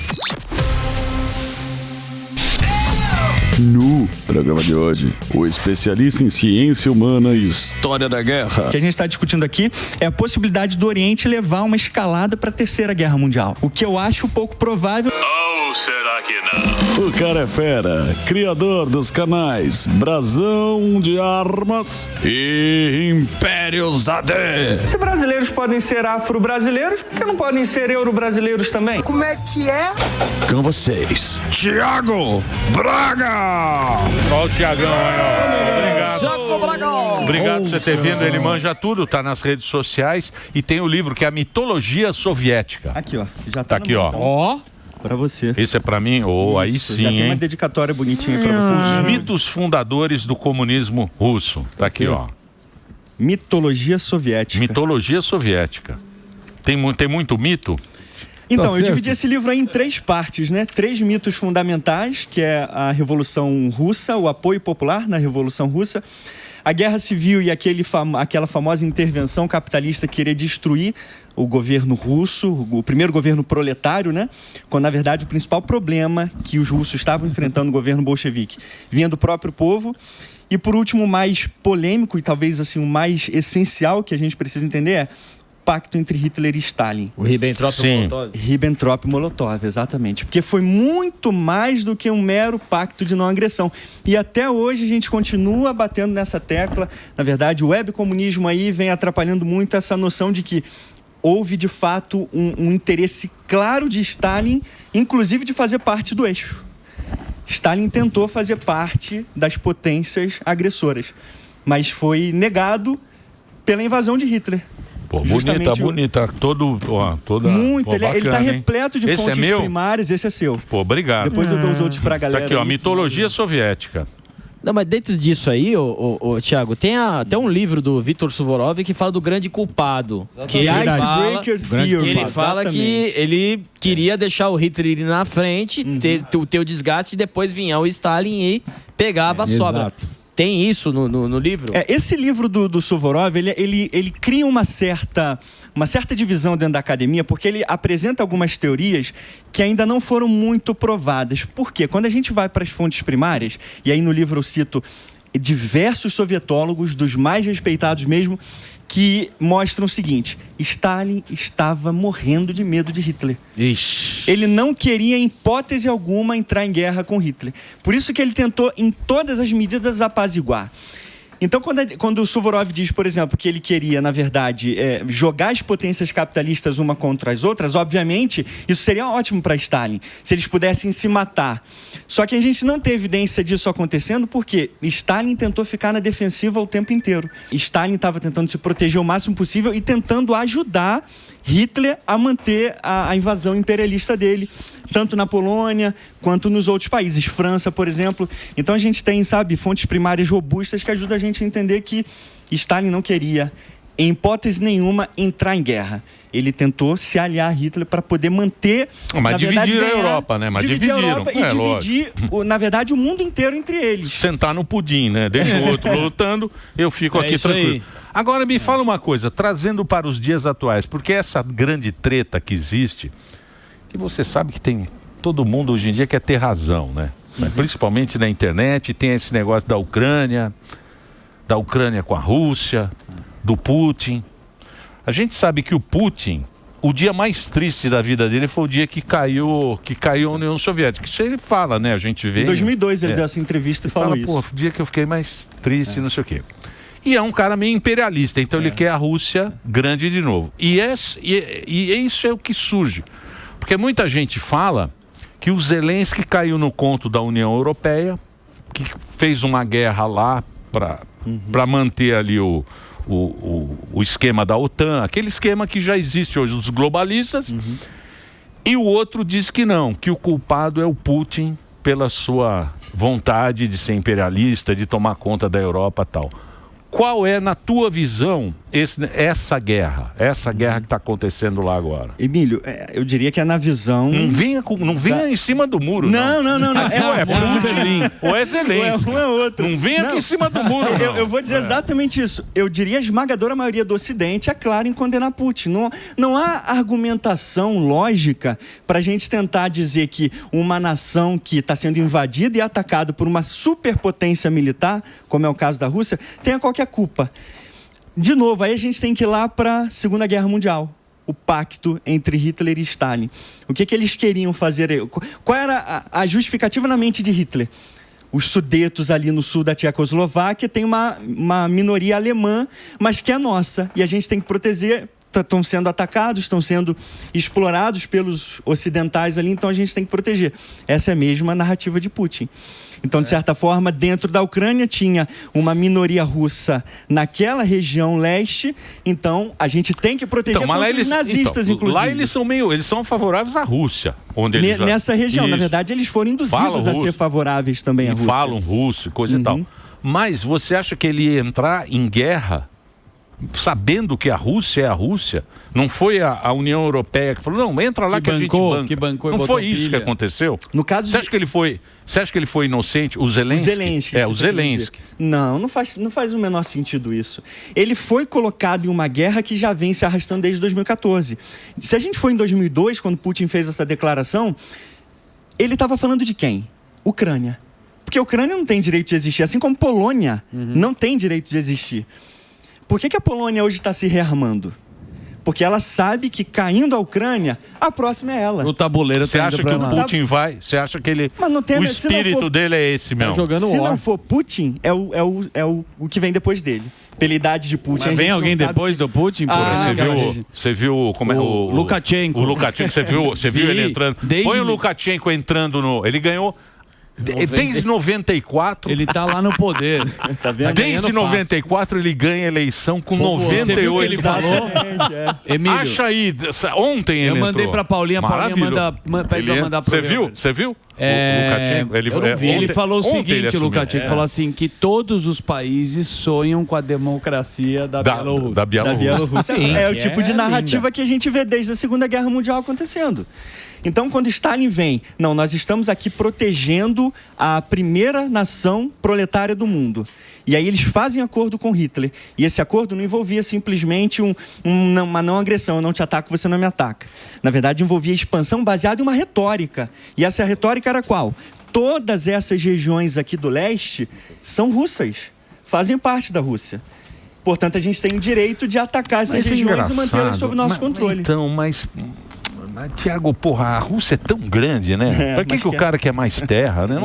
No programa de hoje, o especialista em ciência humana e história da guerra.
O que a gente está discutindo aqui é a possibilidade do Oriente levar uma escalada para a Terceira Guerra Mundial. O que eu acho pouco provável.
Ou será que não? O cara é fera, criador dos canais Brasão de Armas e Impérios AD.
Se brasileiros podem ser afro-brasileiros, por que não podem ser euro-brasileiros também? Como é que é?
Com vocês, Thiago Braga.
Olha o Thiagão aí, ó. Obrigado.
Thiago Braga.
Obrigado por você ter vindo. Ele manja tudo, tá nas redes sociais. E tem o livro que é a Mitologia Soviética.
Aqui, ó. Já tá
aqui, ó.
Ó. Pra você.
Esse é pra mim? Aí sim.
Já tem uma dedicatória bonitinha pra você.
Os mitos fundadores do comunismo russo. Tá aqui, ó.
Mitologia Soviética.
Mitologia Soviética. Tem muito mito?
Então, eu dividi esse livro aí em 3 partes, né? 3 mitos fundamentais, que é a Revolução Russa, o apoio popular na Revolução Russa, a Guerra Civil e aquela famosa intervenção capitalista que queria destruir o governo russo, o primeiro governo proletário, né? Quando, na verdade, o principal problema que os russos estavam enfrentando no governo bolchevique vinha do próprio povo. E, por último, o mais polêmico e talvez assim, o mais essencial que a gente precisa entender é pacto entre Hitler e Stalin.
O Ribbentrop-Molotov.
Ribbentrop-Molotov, exatamente. Porque foi muito mais do que um mero pacto de não agressão. E até hoje a gente continua batendo nessa tecla. Na verdade, o webcomunismo aí vem atrapalhando muito essa noção de que houve, de fato, um interesse claro de Stalin, inclusive de fazer parte do eixo. Stalin tentou fazer parte das potências agressoras, mas foi negado pela invasão de Hitler.
Pô, bonita. Toda.
Muito,
pô,
ele tá repleto de
esse
fontes
é meu?
primárias, esse é seu.
Pô, obrigado.
Depois eu dou os outros pra galera.
Tá aqui, ó,
aí.
Mitologia Soviética.
Não, mas dentro disso aí, Thiago, tem até um livro do Viktor Suvorov que fala do grande culpado. Que
Icebreaker Theory.
Que ele fala que ele queria deixar o Hitler ir na frente, ter o desgaste, e depois vinha o Stalin e pegava a sobra.
Exato.
Tem isso no livro?
Esse livro do Suvorov, ele cria uma certa divisão dentro da academia, porque ele apresenta algumas teorias que ainda não foram muito provadas. Por quê? Quando a gente vai para as fontes primárias, e aí no livro eu cito diversos sovietólogos, dos mais respeitados mesmo, que mostram o seguinte: Stalin estava morrendo de medo de Hitler.
Ixi.
Ele não queria, em hipótese alguma, entrar em guerra com Hitler. Por isso que ele tentou, em todas as medidas, apaziguar. Então, quando o Suvorov diz, por exemplo, que ele queria, na verdade, jogar as potências capitalistas uma contra as outras, obviamente, isso seria ótimo para Stalin, se eles pudessem se matar. Só que a gente não tem evidência disso acontecendo porque Stalin tentou ficar na defensiva o tempo inteiro. Stalin estava tentando se proteger o máximo possível e tentando ajudar Hitler a manter a invasão imperialista dele, tanto na Polônia quanto nos outros países, França, por exemplo. Então a gente tem, fontes primárias robustas que ajudam a gente a entender que Stalin não queria, em hipótese nenhuma, entrar em guerra. Ele tentou se aliar a Hitler para poder manter...
Mas dividir a Europa, né? Mas
dividiram.
dividiram.
E dividir, na verdade, o mundo inteiro entre eles.
Sentar no pudim, né? Deixa o outro lutando, eu fico aqui tranquilo. Aí. Agora me fala uma coisa, trazendo para os dias atuais, porque essa grande treta que existe, que você sabe que tem todo mundo hoje em dia quer ter razão, né? Principalmente na internet, tem esse negócio da Ucrânia, da Ucrânia com a Rússia, do Putin. A gente sabe que o Putin, o dia mais triste da vida dele foi o dia que caiu a União Soviética. Isso ele fala, né? A gente vê.
Em 2002 ele deu essa entrevista e falou isso.
Pô, o dia que eu fiquei mais triste, não sei o quê. E é um cara meio imperialista, então ele quer a Rússia grande de novo. E isso é o que surge. Porque muita gente fala que o Zelensky caiu no conto da União Europeia, que fez uma guerra lá para manter ali o esquema da OTAN, aquele esquema que já existe hoje dos globalistas. E o outro diz que não, que o culpado é o Putin pela sua vontade de ser imperialista, de tomar conta da Europa e tal. Qual é, na tua visão, essa guerra que está acontecendo lá agora?
Emílio, eu diria que é na visão...
Não vinha em cima do muro, não.
Não.
É Putin ou é Zelensky.
Um é outro.
Não vem aqui em cima do muro, não.
Eu vou dizer exatamente isso. Eu diria a esmagadora maioria do Ocidente é clara em condenar Putin. Não há argumentação lógica para a gente tentar dizer que uma nação que está sendo invadida e atacada por uma superpotência militar, como é o caso da Rússia, tenha qualquer culpa. De novo, aí a gente tem que ir lá para a Segunda Guerra Mundial. O pacto entre Hitler e Stalin. O que eles queriam fazer? Qual era a justificativa na mente de Hitler? Os Sudetos ali no sul da Tchecoslováquia tem uma minoria alemã, mas que é nossa. E a gente tem que proteger. Estão sendo atacados, estão sendo explorados pelos ocidentais ali, então a gente tem que proteger. Essa é a mesma narrativa de Putin. Então, de certa forma, dentro da Ucrânia tinha uma minoria russa naquela região leste, então a gente tem que proteger contra os nazistas, inclusive.
Lá eles são favoráveis à Rússia.
Nessa região, na verdade, eles foram induzidos a ser favoráveis também à Rússia.
Falam russo, coisa e tal. Mas você acha que ele ia entrar em guerra sabendo que a Rússia é a Rússia? Não foi a União Europeia que falou, não, entra lá que a gente banca. Não foi isso que aconteceu?
No caso
Você acha que ele foi inocente? O Zelensky?
O Zelensky. Não faz o menor sentido isso. Ele foi colocado em uma guerra que já vem se arrastando desde 2014. Se a gente for em 2002, quando Putin fez essa declaração, ele estava falando de quem? Ucrânia. Porque a Ucrânia não tem direito de existir, assim como Polônia não tem direito de existir. Por que a Polônia hoje está se rearmando? Porque ela sabe que caindo a Ucrânia, a próxima é ela.
O tabuleiro
Você acha que o Putin vai? Você acha que ele...
Mas não tem,
o espírito dele é esse mesmo?
Se não for Putin, é o que vem depois dele. Pela idade de Putin.
Mas vem alguém depois do Putin?
Você viu como é o
Lukashenko.
O Lukashenko, você viu ele entrando? Põe o Lukashenko entrando no... Ele ganhou... Desde 94
ele tá lá no poder.
Tá vendo?
Desde 94 ele ganha a eleição com 98%.
Ele falou? Emílio,
acha aí, ontem ele
eu mandei pra Paulinha pede pra mandar pro
Você viu?
O Lukashenko, ele falou o seguinte, o Lukashenko falou assim, que todos os países sonham com a democracia da Bielorrússia.
Da Bielorrússia.
É o tipo de narrativa que a gente vê desde a Segunda Guerra Mundial acontecendo. Então, quando Stalin vem, nós estamos aqui protegendo a primeira nação proletária do mundo. E aí eles fazem acordo com Hitler. E esse acordo não envolvia simplesmente uma não agressão, eu não te ataco, você não me ataca. Na verdade, envolvia expansão baseada em uma retórica. E essa retórica era qual? Todas essas regiões aqui do leste são russas, fazem parte da Rússia. Portanto, a gente tem o direito de atacar essas regiões e mantê-las sob nosso controle.
Então, mas Tiago, porra, a Rússia é tão grande, né? Pra que o cara quer mais terra, né?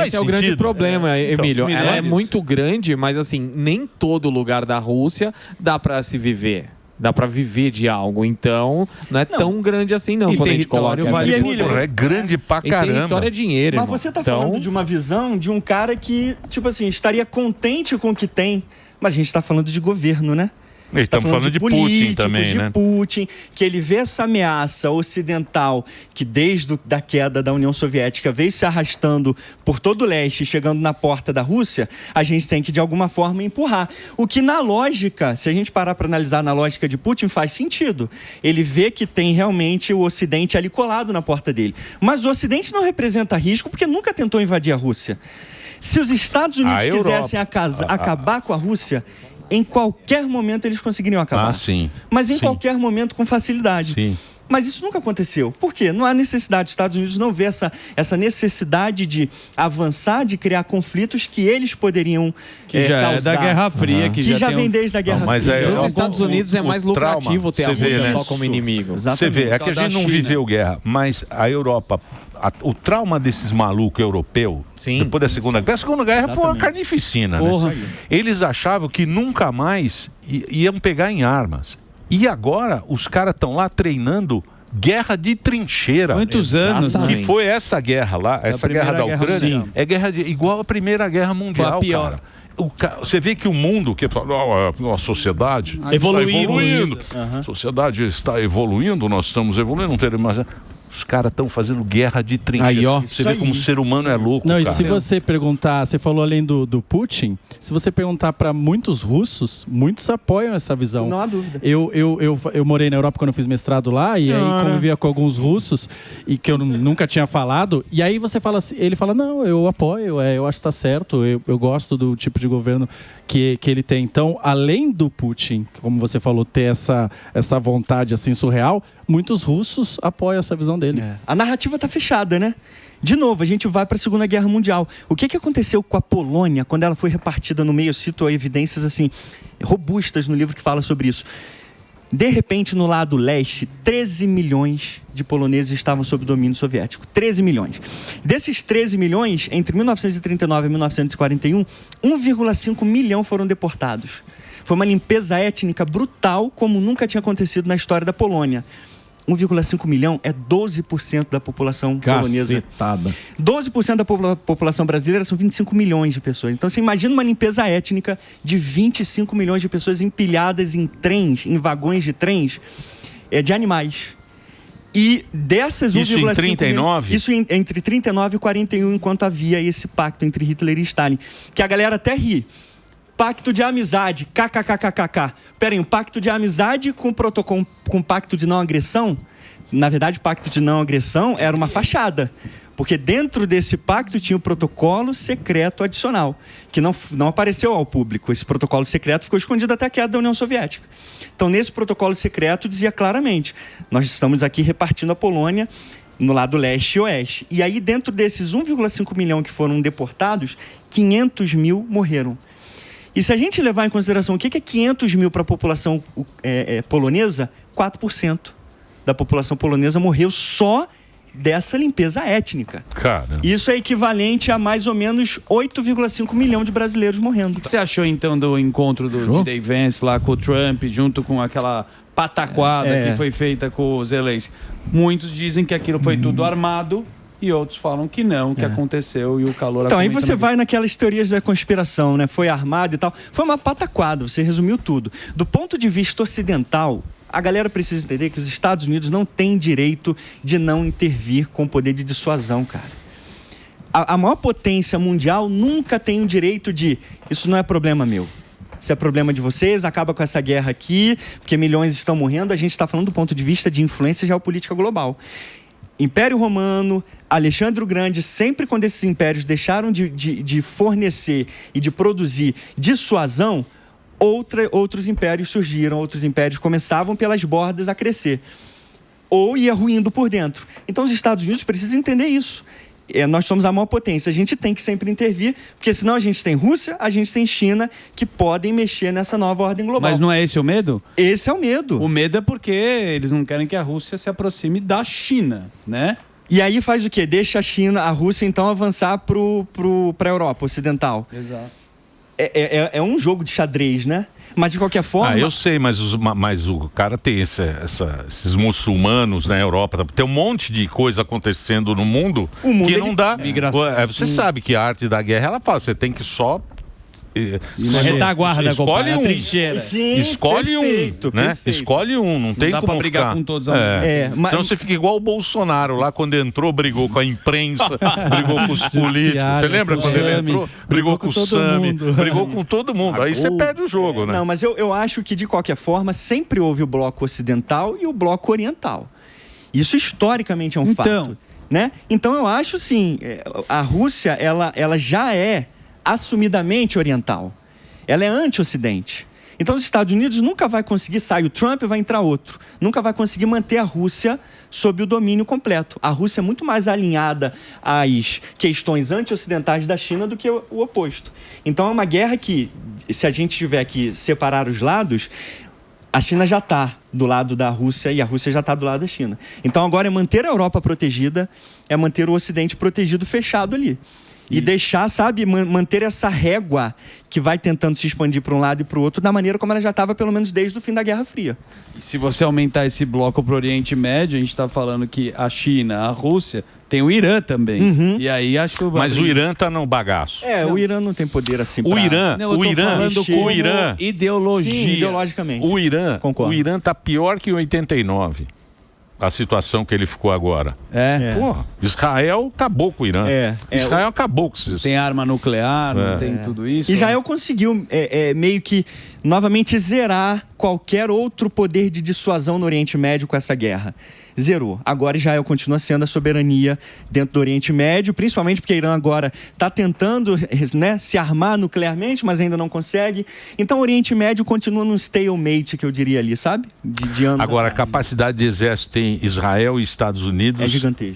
Esse é o grande problema, Emílio. Ela é muito grande, mas assim, nem todo lugar da Rússia dá pra se viver. Dá pra viver de algo, então não é tão grande assim não. Quando a gente coloca
é grande pra caramba.
Território é dinheiro,
mas você tá falando de uma visão de um cara que, tipo assim, estaria contente com o que tem, mas a gente tá falando de governo, né?
Estamos falando de Putin também, né?
Putin, que ele vê essa ameaça ocidental que desde a queda da União Soviética veio se arrastando por todo o leste, chegando na porta da Rússia, a gente tem que de alguma forma empurrar. O que na lógica, se a gente parar para analisar na lógica de Putin, faz sentido. Ele vê que tem realmente o Ocidente ali colado na porta dele. Mas o Ocidente não representa risco porque nunca tentou invadir a Rússia. Se os Estados Unidos quisessem acabar com a Rússia, em qualquer momento eles conseguiriam acabar.
Sim.
Mas em qualquer momento com facilidade.
Sim.
Mas isso nunca aconteceu. Por quê? Não há necessidade. Os Estados Unidos não vê essa necessidade de avançar, de criar conflitos que eles poderiam
Que já
causar.
é da Guerra Fria.
Que já vem desde a Guerra Fria.
Nos Estados Unidos é mais lucrativo ter a Rússia só como inimigo.
Você vê, é que a gente não viveu guerra, mas a Europa, o trauma desses malucos europeus, depois da Segunda Guerra, a Segunda Guerra foi uma carnificina, né?
Porra.
Eles achavam que nunca mais iam pegar em armas. E agora os caras estão lá treinando guerra de trincheira.
Quantos anos, né?
Que foi essa guerra lá, essa guerra da
Primeira Guerra
Ucrânia.
Mundial.
É guerra igual a Primeira Guerra Mundial,
Foi a pior.
cara. Você vê que o mundo, que a sociedade
Evoluímos.
está evoluindo.
Uhum.
A sociedade está evoluindo, nós estamos evoluindo, não teremos mais. Os caras estão fazendo guerra de trincheira.
Aí, ó.
Você vê como o ser humano é louco,
Não,
cara.
e se você perguntar, você falou além do Putin, se você perguntar para muitos russos, muitos apoiam essa visão.
Não há dúvida.
Eu morei na Europa quando eu fiz mestrado lá, e aí convivia com alguns russos, e que eu nunca tinha falado, e aí você fala assim, ele fala, não, eu apoio, eu acho que tá certo, eu gosto do tipo de governo que ele tem. Então, além do Putin, como você falou, ter essa vontade assim surreal, muitos russos apoiam essa visão dele.
A narrativa está fechada, né? De novo, a gente vai para a Segunda Guerra Mundial. O que aconteceu com a Polônia quando ela foi repartida no meio? Eu cito evidências assim robustas no livro que fala sobre isso. De repente, no lado leste, 13 milhões de poloneses estavam sob domínio soviético. 13 milhões. Desses 13 milhões, entre 1939 e 1941, 1,5 milhão foram deportados. Foi uma limpeza étnica brutal, como nunca tinha acontecido na história da Polônia. 1,5 milhão é 12% da população polonesa. 12% da população brasileira são 25 milhões de pessoas. Então, você imagina uma limpeza étnica de 25 milhões de pessoas empilhadas em trens, em vagões de trens, de animais. E dessas 1,5
Isso em 39?
Isso entre 39 e 41, enquanto havia esse pacto entre Hitler e Stalin. Que a galera até ri. Pacto de amizade, kkkkkk. Peraí, um pacto de amizade com protocolo, com pacto de não agressão? Na verdade, o pacto de não agressão era uma fachada. Porque dentro desse pacto tinha o protocolo secreto adicional, que não apareceu ao público. Esse protocolo secreto ficou escondido até a queda da União Soviética. Então, nesse protocolo secreto, dizia claramente, nós estamos aqui repartindo a Polônia no lado leste e oeste. E aí, dentro desses 1,5 milhão que foram deportados, 500 mil morreram. E se a gente levar em consideração o que é 500 mil para a população polonesa, 4% da população polonesa morreu só dessa limpeza étnica.
Cara.
Isso é equivalente a mais ou menos 8,5 milhão de brasileiros morrendo.
O que você achou, então, do encontro de Dave Vance lá com o Trump, junto com aquela pataquada que foi feita com o Zelensky? Muitos dizem que aquilo foi tudo armado, e outros falam que não, que aconteceu e o calor...
Então, aí você vai naquelas teorias da conspiração, né? Foi armado e tal. Foi uma pataquada, você resumiu tudo. Do ponto de vista ocidental, a galera precisa entender que os Estados Unidos não têm direito de não intervir com poder de dissuasão, cara. A maior potência mundial nunca tem o direito de... Isso não é problema meu. Isso é problema de vocês, acaba com essa guerra aqui, porque milhões estão morrendo. A gente está falando do ponto de vista de influência geopolítica global. Império Romano, Alexandre o Grande, sempre quando esses impérios deixaram de fornecer e de produzir dissuasão, outros impérios surgiram, outros impérios começavam pelas bordas a crescer. Ou ia ruindo por dentro. Então os Estados Unidos precisam entender isso. Nós somos a maior potência, a gente tem que sempre intervir, porque senão a gente tem Rússia, a gente tem China, que podem mexer nessa nova ordem global.
Mas não é esse o medo?
Esse é o medo.
O medo é porque eles não querem que a Rússia se aproxime da China, né?
E aí faz o quê? Deixa a Rússia então avançar para a Europa Ocidental.
Exato.
É um jogo de xadrez, né? Mas de qualquer forma...
eu sei, mas o cara tem esses muçulmanos na Europa. Tem um monte de coisa acontecendo no mundo, que não dá...
Migração.
Você sabe que a arte da guerra, ela fala, você tem que só...
Retaguarda,
escolhe um.
Trincheira.
Sim,
escolhe
perfeito,
um, né?
perfeito.
Escolhe um, não tem
dá
como
pra brigar
ficar.
com todos ao mesmo tempo.
mas...
Senão você fica igual o Bolsonaro lá, quando entrou, brigou com a imprensa, brigou com os políticos. Você lembra quando ele entrou? Brigou com o Sami, brigou com todo mundo. Aí você perde o jogo, né?
Não, mas eu acho que, de qualquer forma, sempre houve o bloco ocidental e o bloco oriental. Isso historicamente é um fato. Né? Então eu acho, sim, a Rússia, ela já é assumidamente oriental. Ela é anti-Ocidente. Então os Estados Unidos nunca vai conseguir, sai o Trump, vai entrar outro, nunca vai conseguir manter a Rússia sob o domínio completo. A Rússia é muito mais alinhada às questões anti-ocidentais da China do que o oposto. Então é uma guerra que, se a gente tiver que separar os lados, a China já está do lado da Rússia e a Rússia já está do lado da China. Então agora é manter a Europa protegida, é manter o Ocidente protegido, fechado ali. E deixar, sabe, manter essa régua que vai tentando se expandir para um lado e para o outro da maneira como ela já estava, pelo menos desde o fim da Guerra Fria.
E se você aumentar esse bloco para o Oriente Médio, a gente está falando que a China, a Rússia, tem o Irã também. E aí acho que
Mas o Irã está no bagaço.
O Irã não tem poder assim
O Irã,
Não, eu tô falando como ideologia.
Sim, ideologicamente.
O Irã
Concordo.
está pior que em 89. A situação que ele ficou agora. Porra, Israel acabou com o Irã. Israel acabou com isso.
Tem arma nuclear, não tem tudo isso.
Israel conseguiu meio que novamente zerar qualquer outro poder de dissuasão no Oriente Médio com essa guerra. Zerou. Agora Israel continua sendo a soberania dentro do Oriente Médio, principalmente porque o Irã agora está tentando, né, se armar nuclearmente, mas ainda não consegue. Então o Oriente Médio continua num stalemate, que eu diria ali, sabe? De anos
Agora, a
atrás.
capacidade de exército em Israel e Estados Unidos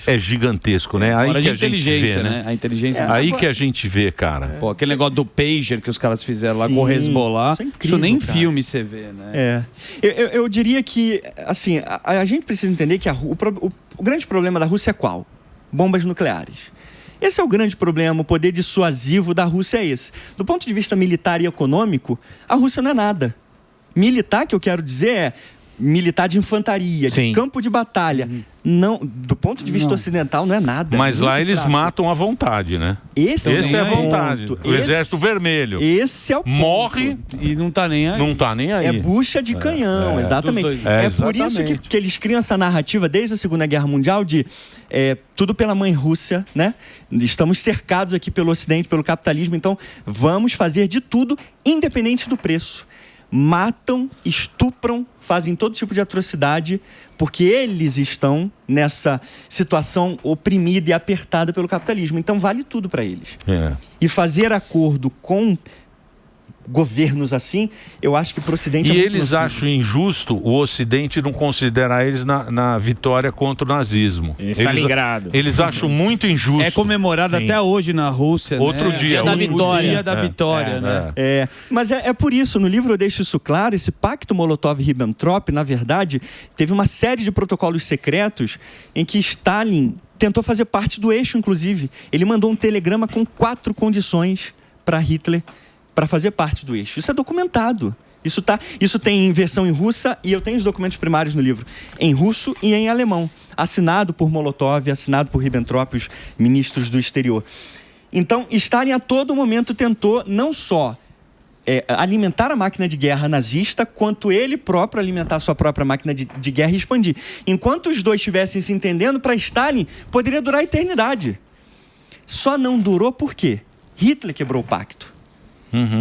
é
gigantesco, né? Aí
Fora
que
de
a gente
inteligência,
vê,
né? A inteligência.
Aí que a gente vê, cara.
Pô, aquele negócio do pager que os caras fizeram lá
Sim,
com o Hezbollah,
isso é incrível,
nem
cara.
filme você vê, né?
Eu diria que, assim, a gente precisa entender que o grande problema da Rússia é qual? Bombas nucleares. Esse é o grande problema, o poder dissuasivo da Rússia é esse. Do ponto de vista militar e econômico, a Rússia não é nada. Militar, que eu quero dizer, é militar de infantaria, de campo de batalha. Não, do ponto de vista ocidental, não é nada.
Mas
é
lá eles
fraco.
matam à vontade, né? Esse é a vontade.
ponto.
O Exército Vermelho.
Esse é o ponto.
Morre
e não tá nem aí.
Não tá nem aí.
É bucha de canhão, exatamente. É por isso que eles criam essa narrativa desde a Segunda Guerra Mundial de tudo pela mãe Rússia, né? Estamos cercados aqui pelo Ocidente, pelo capitalismo, então vamos fazer de tudo, independente do preço. Matam, estupram, fazem todo tipo de atrocidade, porque eles estão nessa situação oprimida e apertada pelo capitalismo. Então vale tudo para eles. E fazer acordo com governos assim, eu acho que para o Ocidente é
E
muito
eles
nocivo.
acham injusto o Ocidente não considerar eles na vitória contra o nazismo.
Stalingrado.
Eles acham muito injusto.
É comemorado até hoje na Rússia,
Outro
né?
dia.
da
O
vitória. Dia da
É.
vitória, né?
Mas é por isso, no livro eu deixo isso claro, esse pacto Molotov-Ribbentrop, na verdade, teve uma série de protocolos secretos em que Stalin tentou fazer parte do eixo, inclusive. Ele mandou um telegrama com 4 condições para Hitler para fazer parte do eixo. Isso é documentado. Isso tem versão em russa e eu tenho os documentos primários no livro, em russo e em alemão. Assinado por Molotov, assinado por Ribbentrop, os ministros do exterior. Então, Stalin a todo momento tentou não só alimentar a máquina de guerra nazista, quanto ele próprio alimentar a sua própria máquina de guerra e expandir. Enquanto os dois estivessem se entendendo, para Stalin poderia durar a eternidade. Só não durou por quê? Hitler quebrou o pacto.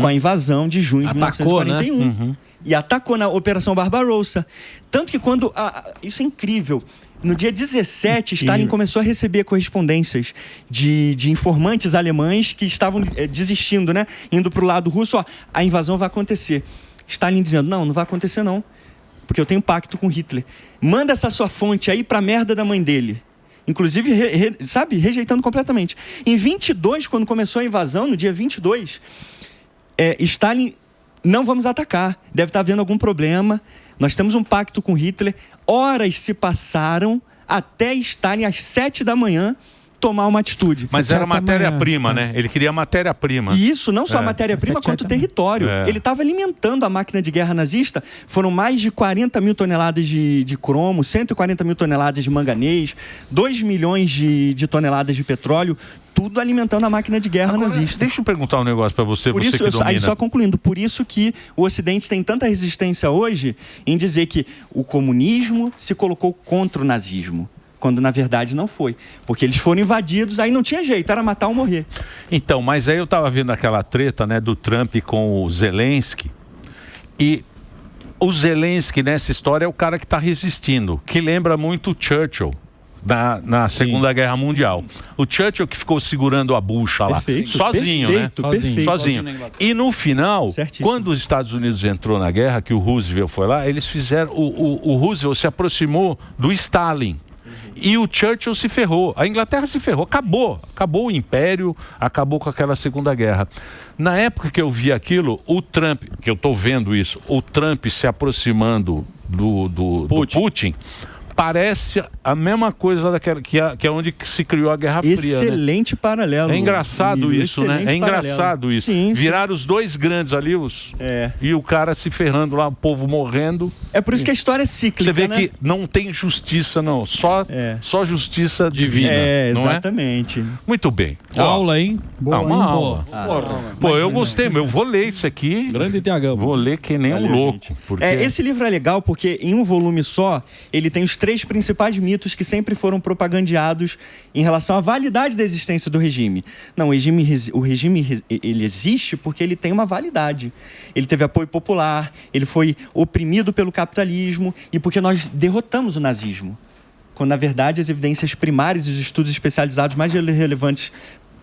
Com a invasão de junho de 1941. E atacou na Operação Barbarossa. Tanto que quando... isso é incrível. No dia 17, Stalin começou a receber correspondências de informantes alemães que estavam desistindo, né? Indo para o lado russo, a invasão vai acontecer. Stalin dizendo, não vai acontecer não, porque eu tenho pacto com Hitler. Manda essa sua fonte aí para a merda da mãe dele. Inclusive, rejeitando completamente. Em 22, quando começou a invasão, no dia 22... Stalin, não vamos atacar, deve estar havendo algum problema, nós temos um pacto com Hitler. Horas se passaram até Stalin, às 7 da manhã, tomar uma atitude.
Mas era matéria-prima, né? Ele queria matéria-prima.
E isso, não só a matéria-prima, quanto o território. Ele estava alimentando a máquina de guerra nazista. Foram mais de 40 mil toneladas de cromo, 140 mil toneladas de manganês, 2 milhões de toneladas de petróleo, tudo alimentando a máquina de guerra nazista.
Deixa eu perguntar um negócio para você,
por
você
isso,
que domina.
Aí só concluindo, por isso que o Ocidente tem tanta resistência hoje em dizer que o comunismo se colocou contra o nazismo, quando na verdade não foi. Porque eles foram invadidos, aí não tinha jeito, era matar ou morrer.
Então, mas aí eu estava vendo aquela treta, né, do Trump com o Zelensky, e o Zelensky nessa história é o cara que está resistindo, que lembra muito o Churchill. na Segunda Guerra Mundial. O Churchill que ficou segurando a bucha lá, sozinho, né? Sozinho. E no final, quando os Estados Unidos entrou na guerra, que o Roosevelt foi lá, eles fizeram... O Roosevelt se aproximou do Stalin. E o Churchill se ferrou. A Inglaterra se ferrou. Acabou o Império, acabou com aquela Segunda Guerra. Na época que eu vi aquilo, o Trump, que eu estou vendo isso, o Trump se aproximando do Putin, parece a mesma coisa daquela que é onde se criou a Guerra Fria.
Excelente paralelo.
É engraçado isso, né? É engraçado isso.
Sim,
Viraram os dois grandes ali, e o cara se ferrando lá, o povo morrendo.
É por isso que a história é cíclica.
Você vê,
né?
que não tem justiça, não. Só justiça divina. Não
exatamente.
Muito bem.
Aula, hein?
Uma aula. Pô, eu gostei, eu vou ler isso aqui.
Grande Tiagão.
Vou ler que nem um louco. Porque...
Esse livro é legal porque em um volume só, ele tem os 3 principais mitos que sempre foram propagandeados em relação à validade da existência do regime. Não, o regime ele existe porque ele tem uma validade. Ele teve apoio popular, ele foi oprimido pelo capitalismo e porque nós derrotamos o nazismo. Quando, na verdade, as evidências primárias e os estudos especializados mais relevantes,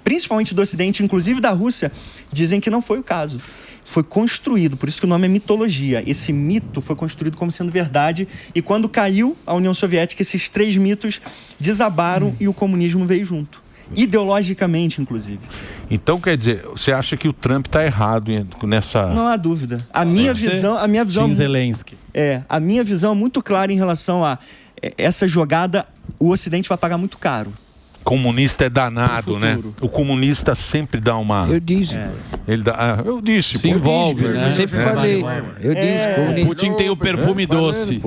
principalmente do Ocidente, inclusive da Rússia, dizem que não foi o caso. Foi construído, por isso que o nome é mitologia. Esse mito foi construído como sendo verdade e quando caiu a União Soviética, esses 3 mitos desabaram e o comunismo veio junto. Ideologicamente, inclusive.
Então, quer dizer, você acha que o Trump está errado nessa...
Não há dúvida. A minha visão
Zelensky.
A minha visão é muito clara em relação a essa jogada, o Ocidente vai pagar muito caro.
Comunista é danado, né? O comunista sempre dá uma...
Eu disse.
Ele dá... eu disse.
Se envolve, né?
Eu sempre falei. Eu disse.
O Putin tem o perfume doce.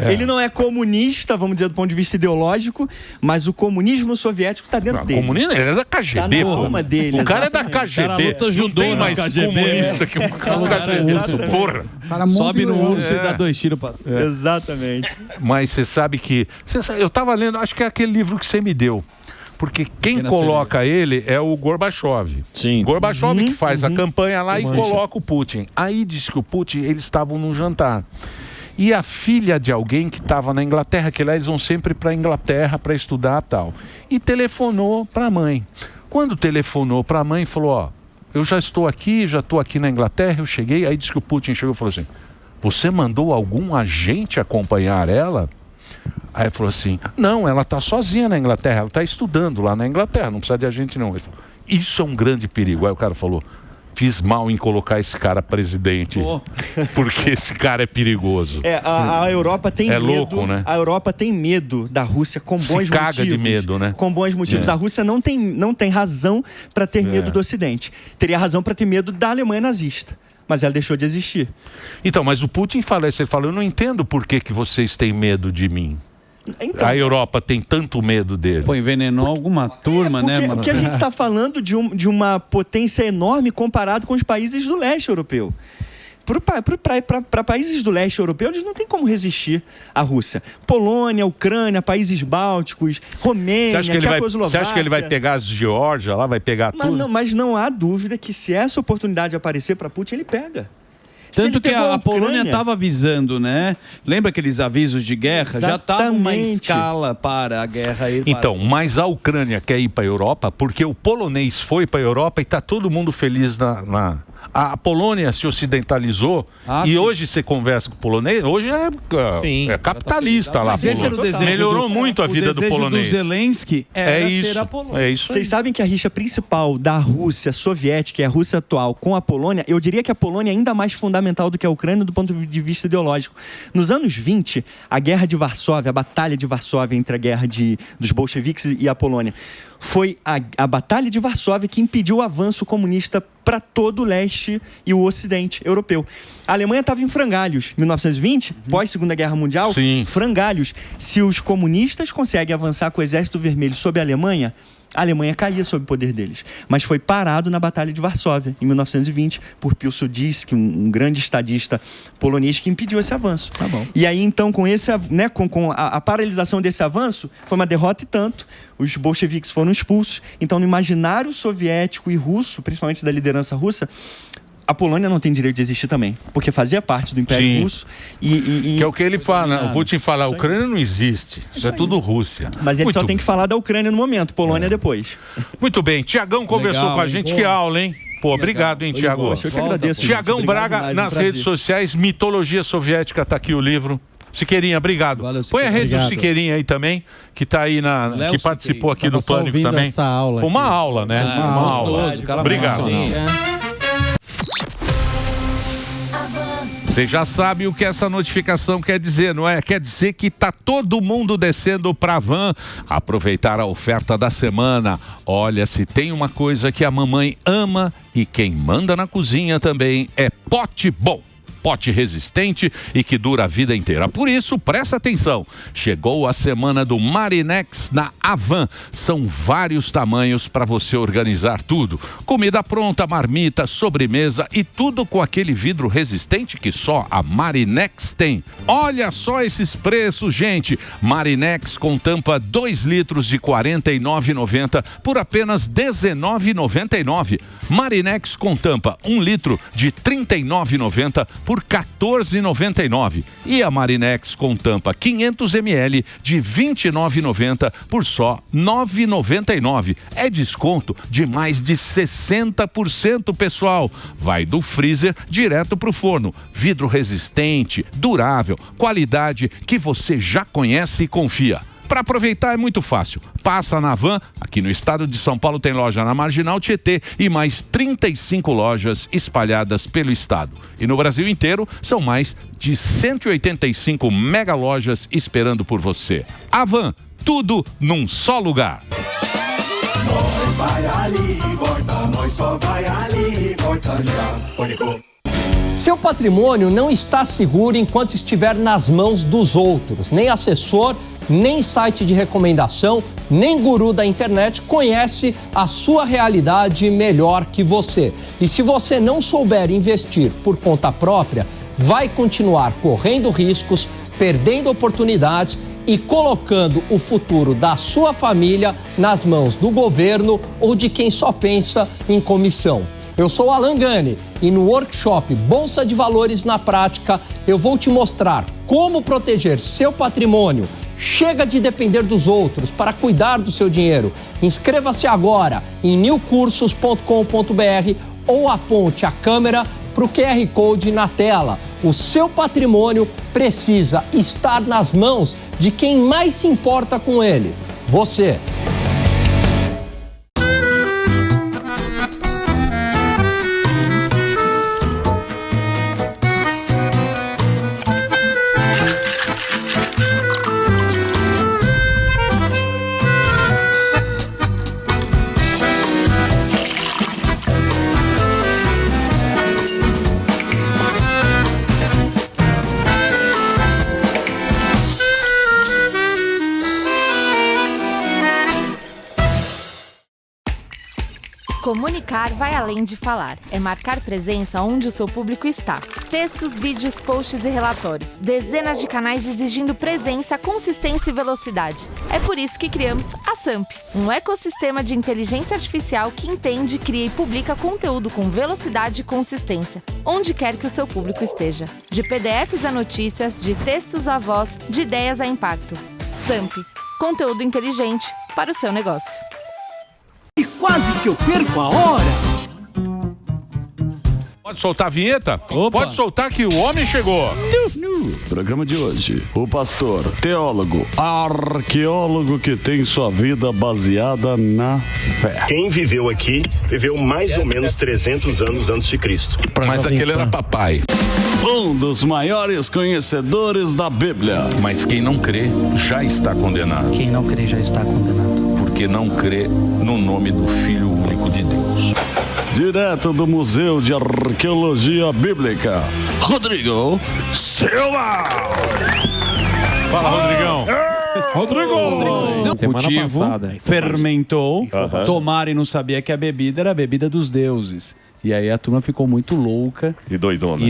Ele não é comunista, vamos dizer, do ponto de vista ideológico, mas o comunismo soviético está dentro dele.
Comunista, ele é da KGB,
tá na alma dele,
o cara é da KGB.
Cara luta judô,
não tem mais
KGB.
comunista que um cara urso, porra.
Sobe no urso e dá 2 tiros pra...
Exatamente.
Mas você sabe que... eu tava lendo, acho que é aquele livro que você me deu. Porque quem coloca ele é o Gorbachev.
Sim.
Gorbachev que faz a campanha lá e coloca o Putin. Aí diz que o Putin, eles estavam num jantar. E a filha de alguém que estava na Inglaterra, que lá eles vão sempre para a Inglaterra para estudar e tal. E telefonou para a mãe. Quando telefonou para a mãe, falou, eu já estou aqui na Inglaterra, eu cheguei. Aí disse que o Putin chegou e falou assim, você mandou algum agente acompanhar ela? Aí ele falou assim, não, ela está sozinha na Inglaterra, ela está estudando lá na Inglaterra, não precisa de agente não. Ele falou, isso é um grande perigo. Aí o cara falou, fiz mal em colocar esse cara presidente, porque esse cara é perigoso.
A Europa tem medo.
Louco, né?
A Europa tem medo da Rússia com bons motivos.
Caga de medo, né?
Com bons motivos. A Rússia não tem razão para ter medo do Ocidente. Teria razão para ter medo da Alemanha nazista. Mas ela deixou de existir.
Então, mas o Putin fala isso, ele fala, eu não entendo por que vocês têm medo de mim. Então, a Europa tem tanto medo dele.
Pô, envenenou alguma turma, né?
Porque a gente está falando de uma potência enorme comparado com os países do leste europeu. Para países do leste europeu, eles não têm como resistir à Rússia. Polônia, Ucrânia, países bálticos, Romênia, Tchecoslováquia.
Você acha que ele vai pegar as Geórgia lá, vai pegar tudo?
Mas não há dúvida que se essa oportunidade aparecer para Putin, ele pega.
Tanto que a Polônia estava avisando, né? Lembra aqueles avisos de guerra? Já estava uma escala para a guerra.
Então, mas a Ucrânia quer ir para a Europa porque o polonês foi para a Europa e está todo mundo feliz A Polônia se ocidentalizou e hoje você conversa com o polonês, hoje é capitalista lá. Melhorou muito a vida do polonês.
O desejo do Zelensky era ser a Polônia.
É isso.
Vocês sabem que a rixa principal da Rússia soviética e a Rússia atual com a Polônia, eu diria que a Polônia é ainda mais fundamental do que a Ucrânia do ponto de vista ideológico. Nos anos 20, a Guerra de Varsóvia, a Batalha de Varsóvia entre a guerra dos bolcheviques e a Polônia, foi a Batalha de Varsóvia que impediu o avanço comunista para todo o leste e o ocidente europeu. A Alemanha estava em frangalhos. 1920, pós-Segunda Guerra Mundial, frangalhos. Se os comunistas conseguem avançar com o Exército Vermelho sobre a Alemanha caía sob o poder deles. Mas foi parado na Batalha de Varsóvia, em 1920, por Piłsudski, um grande estadista polonês que impediu esse avanço.
Tá bom.
E aí, então, com a paralisação desse avanço, foi uma derrota e tanto. Os bolcheviques foram expulsos. Então, no imaginário soviético e russo, principalmente da liderança russa, a Polônia não tem direito de existir também, porque fazia parte do Império Russo e
que é o que ele fala, né? O Putin fala, a Ucrânia não existe, isso é tudo Rússia.
Mas ele só tem que falar da Ucrânia no momento, Polônia depois.
Muito bem, Tiagão conversou com a gente, que aula, hein? Pô, obrigado, hein, Tiago?
Poxa, eu que agradeço.
Tiagão Braga, nas redes sociais, Mitologia Soviética, tá aqui o livro. Siqueirinha, obrigado. Valeu, põe a rede do Siqueirinha aí também, que tá aí que participou aqui do Pânico também.
Essa aula
Foi uma aula, né? Uma aula. Obrigado. Você já sabe o que essa notificação quer dizer, não é? Quer dizer que tá todo mundo descendo pra van aproveitar a oferta da semana. Olha, se tem uma coisa que a mamãe ama e quem manda na cozinha também é pote bom. Pote resistente e que dura a vida inteira. Por isso, presta atenção. Chegou a semana do Marinex na Havan. São vários tamanhos para você organizar tudo. Comida pronta, marmita, sobremesa e tudo com aquele vidro resistente que só a Marinex tem. Olha só esses preços, gente. Marinex com tampa 2 litros de R$ 49,90 por apenas R$ 19,99. Marinex com tampa 1 litro de R$ 39,90 por R$ 14,99. E a Marinex com tampa 500 ml de R$ 29,90 por só R$ 9,99. É desconto de mais de 60%, pessoal. Vai do freezer direto para o forno. Vidro resistente, durável, qualidade que você já conhece e confia. Para aproveitar é muito fácil. Passa na Van, aqui no estado de São Paulo tem loja na Marginal Tietê e mais 35 lojas espalhadas pelo estado. E no Brasil inteiro são mais de 185 mega lojas esperando por você. A Van, tudo num só lugar.
Nós vai ali e volta, nós só vai ali e volta já. Pânico.
Seu patrimônio não está seguro enquanto estiver nas mãos dos outros. Nem assessor, nem site de recomendação, nem guru da internet conhece a sua realidade melhor que você. E se você não souber investir por conta própria, vai continuar correndo riscos, perdendo oportunidades e colocando o futuro da sua família nas mãos do governo ou de quem só pensa em comissão. Eu sou Alan Gani e no workshop Bolsa de Valores na Prática eu vou te mostrar como proteger seu patrimônio. Chega de depender dos outros para cuidar do seu dinheiro. Inscreva-se agora em newcursos.com.br ou aponte a câmera para o QR Code na tela. O seu patrimônio precisa estar nas mãos de quem mais se importa com ele, você.
Comunicar vai além de falar. É marcar presença onde o seu público está. Textos, vídeos, posts e relatórios. Dezenas de canais exigindo presença, consistência e velocidade. É por isso que criamos a SAMP, um ecossistema de inteligência artificial que entende, cria e publica conteúdo com velocidade e consistência, onde quer que o seu público esteja. De PDFs a notícias, de textos a voz, de ideias a impacto. SAMP, conteúdo inteligente para o seu negócio.
E quase que eu perco a hora.
Pode soltar a vinheta? Pode soltar que o homem chegou.
Programa de hoje, o pastor, teólogo, arqueólogo que tem sua vida baseada na fé.
Quem viveu aqui, viveu mais ou menos 300 anos antes de Cristo.
Mas aquele era papai.
Um dos maiores conhecedores da Bíblia.
Mas quem não crê já está condenado.
Quem não crê já está condenado.
Porque não crê no nome do Filho único de Deus.
Direto do Museu de Arqueologia Bíblica, Rodrigo Silva.
Fala, Rodrigão.
O motivo fermentou, tomaram e não sabia que a bebida era a bebida dos deuses. E aí a turma ficou muito louca.
E doidona.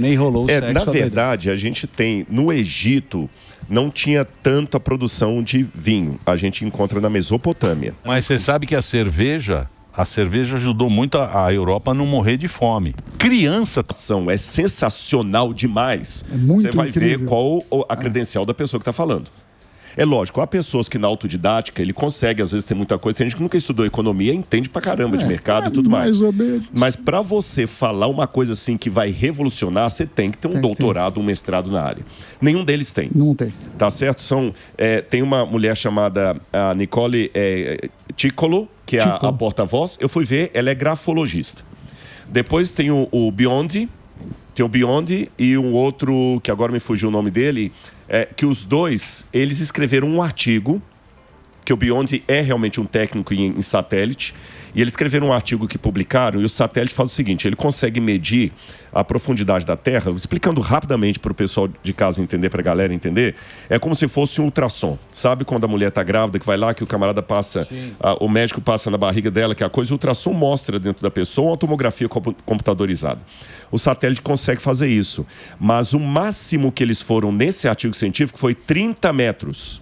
E rolou o sexo.
Na verdade, a gente tem, no Egito, não tinha tanta produção de vinho. A gente encontra na Mesopotâmia.
Mas você sabe que a cerveja
a cerveja ajudou muito a Europa a não morrer de fome. Criança...
É sensacional demais.
É muito
Você vai
incrível.
ver qual a credencial da pessoa que está falando. É lógico, há pessoas que na autodidática ele consegue, às vezes, ter muita coisa. Tem gente que nunca estudou economia, entende pra caramba de mercado e tudo mais.
ou menos.
Mas para você falar uma coisa assim que vai revolucionar, você tem que ter um doutorado, um mestrado na área. Nenhum deles tem.
Não tem.
Tá certo? Tem uma mulher chamada Nicole Ticolo, que é a porta-voz. Eu fui ver, ela é grafologista. Depois tem o Biondi, tem o Biondi e um outro, que agora me fugiu o nome dele, que os dois, eles escreveram um artigo, que o Biondi é realmente um técnico em satélite, e eles escreveram um artigo que publicaram, e o satélite faz o seguinte, ele consegue medir a profundidade da Terra, explicando rapidamente para o pessoal de casa entender, para a galera entender, é como se fosse um ultrassom. Sabe quando a mulher está grávida, que vai lá, que o camarada passa, o médico passa na barriga dela, que a coisa, o ultrassom mostra dentro da pessoa uma tomografia computadorizada. O satélite consegue fazer isso, mas o máximo que eles foram nesse artigo científico foi 30 metros.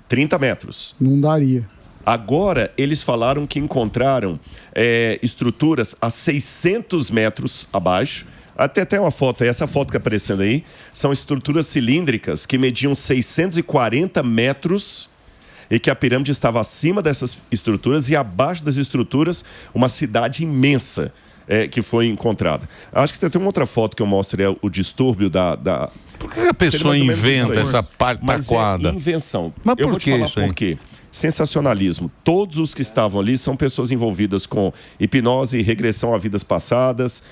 30 metros.
Não daria.
Agora, eles falaram que encontraram estruturas a 600 metros abaixo. Até uma foto, essa foto que está aparecendo aí, são estruturas cilíndricas que mediam 640 metros e que a pirâmide estava acima dessas estruturas e abaixo das estruturas uma cidade imensa que foi encontrada. Acho que tem uma outra foto que eu mostro, o distúrbio da...
Por que a pessoa inventa essa pataquada?
Mas é invenção.
Mas
eu
por
vou te
que
falar
isso aí?
por quê. Sensacionalismo. Todos os que estavam ali são pessoas envolvidas com hipnose e regressão a vidas passadas.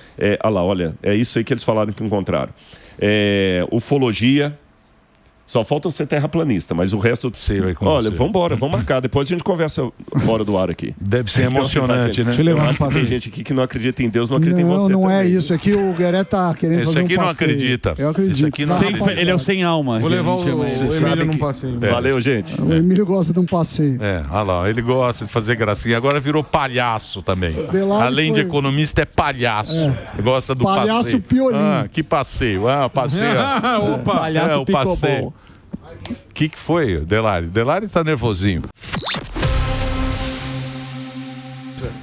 Olha, é isso aí que eles falaram que encontraram. Ufologia. Só falta ser terraplanista, mas o resto... Olha, vamos embora, vamos marcar. Depois a gente conversa fora do ar aqui.
Deve ser emocionante, né?
Eu acho que tem gente aqui que não acredita em Deus, não acredita em você
Não é
também.
isso. Aqui o Gueré tá querendo fazer um passeio.
Esse aqui não acredita.
Eu acredito.
Esse aqui não
Ele é o sem alma.
Vou levar o Emílio num passeio.
Valeu, gente.
O Emílio gosta de um passeio.
Olha lá, ele gosta de fazer gracinha. Agora virou palhaço também. Além de economista, é palhaço. Gosta do passeio.
Palhaço piolinho.
Que passeio. Passeio.
Opa,
palhaço
passeio. O que foi, Delari? Delari tá nervosinho.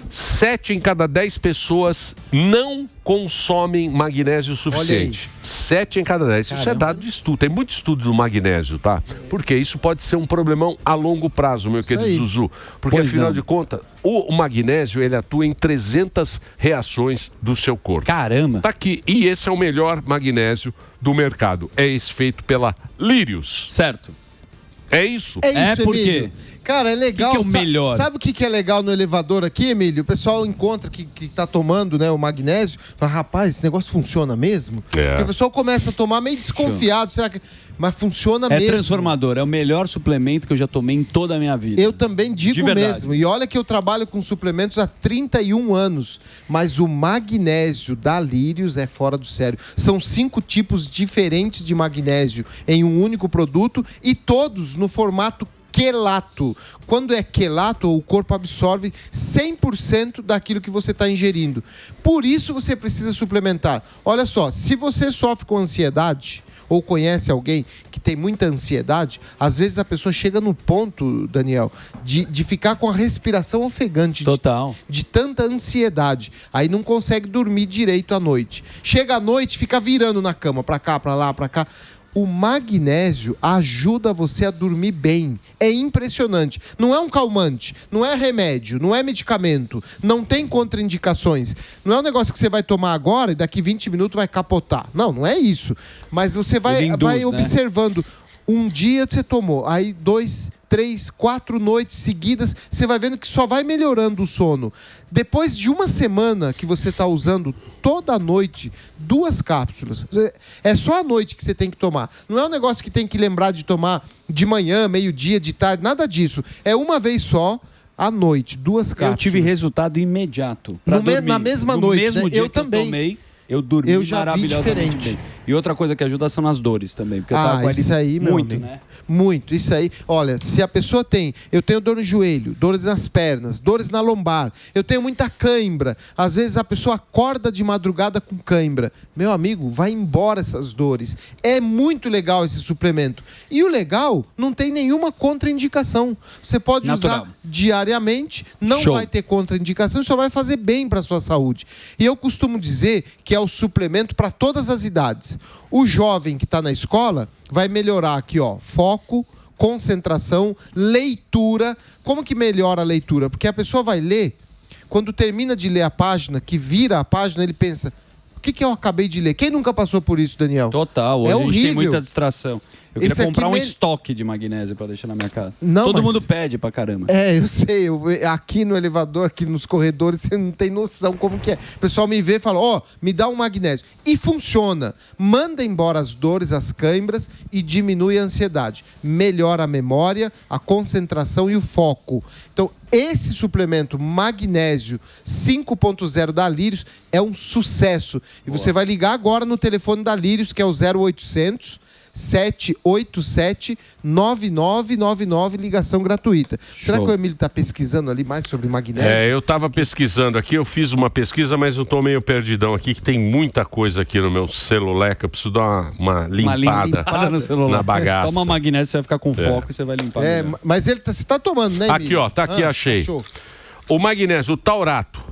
7 em cada 10 pessoas não consomem magnésio suficiente. 7 em cada 10. Isso é dado de estudo. Tem muito estudo do magnésio, tá? Porque isso pode ser um problemão a longo prazo, meu querido Zuzu. Porque, afinal de contas, o magnésio, ele atua em 300 reações do seu corpo.
Caramba!
Tá aqui. E esse é o melhor magnésio do mercado. É esse feito pela Lírios.
Certo.
É isso?
É por quê?
Cara, é legal.
O que é o melhor?
Sabe o que é legal no elevador aqui, Emílio? O pessoal encontra que tá tomando, né, o magnésio, fala, rapaz, esse negócio funciona mesmo? Porque o pessoal começa a tomar meio desconfiado, será que... Mas funciona mesmo.
É transformador, é o melhor suplemento que eu já tomei em toda a minha vida.
Eu também digo mesmo. E olha que eu trabalho com suplementos há 31 anos. Mas o magnésio da Lírios é fora do sério. São 5 tipos diferentes de magnésio em um único produto e todos no formato quelato. Quando é quelato, o corpo absorve 100% daquilo que você está ingerindo. Por isso você precisa suplementar. Olha só, se você sofre com ansiedade ou conhece alguém que tem muita ansiedade, às vezes a pessoa chega no ponto, Daniel, de ficar com a respiração ofegante.
Total.
De tanta ansiedade. Aí não consegue dormir direito à noite. Chega à noite, fica virando na cama, pra cá, pra lá, pra cá. O magnésio ajuda você a dormir bem. É impressionante. Não é um calmante, não é remédio, não é medicamento, não tem contraindicações. Não é um negócio que você vai tomar agora e daqui 20 minutos vai capotar. Não, não é isso. Mas você vai observando. Um dia você tomou, aí 2, 3, 4 noites seguidas, você vai vendo que só vai melhorando o sono. Depois de uma semana que você está usando toda noite 2 cápsulas, é só à noite que você tem que tomar. Não é um negócio que tem que lembrar de tomar de manhã, meio-dia, de tarde, nada disso. É uma vez só, à noite, 2 cápsulas.
Eu tive resultado imediato.
Na mesma noite,
mesmo
né?
dia
Eu também.
Eu dormi
eu já vi
maravilhosamente
diferente.
bem. E outra coisa que ajuda são as dores também. Porque eu tava com ele
isso aí, meu
muito,
amigo.
né?
Muito, isso aí. Olha, se a pessoa eu tenho dor no joelho, dores nas pernas, dores na lombar, eu tenho muita cãibra. Às vezes a pessoa acorda de madrugada com cãibra. Meu amigo, vai embora essas dores. É muito legal esse suplemento. E o legal, não tem nenhuma contraindicação. Você pode usar diariamente, não vai ter contraindicação, só vai fazer bem para a sua saúde. E eu costumo dizer que é o suplemento para todas as idades. O jovem que está na escola vai melhorar aqui, ó, foco, concentração, leitura. Como que melhora a leitura? Porque a pessoa vai ler, quando termina de ler a página, que vira a página, ele pensa, o que eu acabei de ler? Quem nunca passou por isso, Daniel?
Total, hoje
é
a
horrível.
gente tem muita distração. Eu queria
Esse
comprar
aqui
um estoque de magnésio para deixar na minha casa.
Não,
Todo
mas-
mundo pede pra caramba.
É, eu sei. Aqui no elevador, aqui nos corredores, você não tem noção como que é. O pessoal me vê e fala, ó, me dá um magnésio. E funciona. Manda embora as dores, as cãibras e diminui a ansiedade. Melhora a memória, a concentração e o foco. Então, esse suplemento magnésio 5.0 da Lírios é um sucesso. E você vai ligar agora no telefone da Lírios, que é o 0800 787-9999, ligação gratuita. Será que o Emílio está pesquisando ali mais sobre magnésio?
Eu estava pesquisando aqui, eu fiz uma pesquisa, mas eu estou meio perdidão aqui, que tem muita coisa aqui no meu celular, que eu preciso dar uma limpada
no celular.
na bagaça.
Toma magnésio, você vai ficar com foco e você vai limpar. melhor.
Mas você está tomando, né, Emílio?
Aqui, ó, tá aqui, achei.
Achou.
O magnésio, o taurato.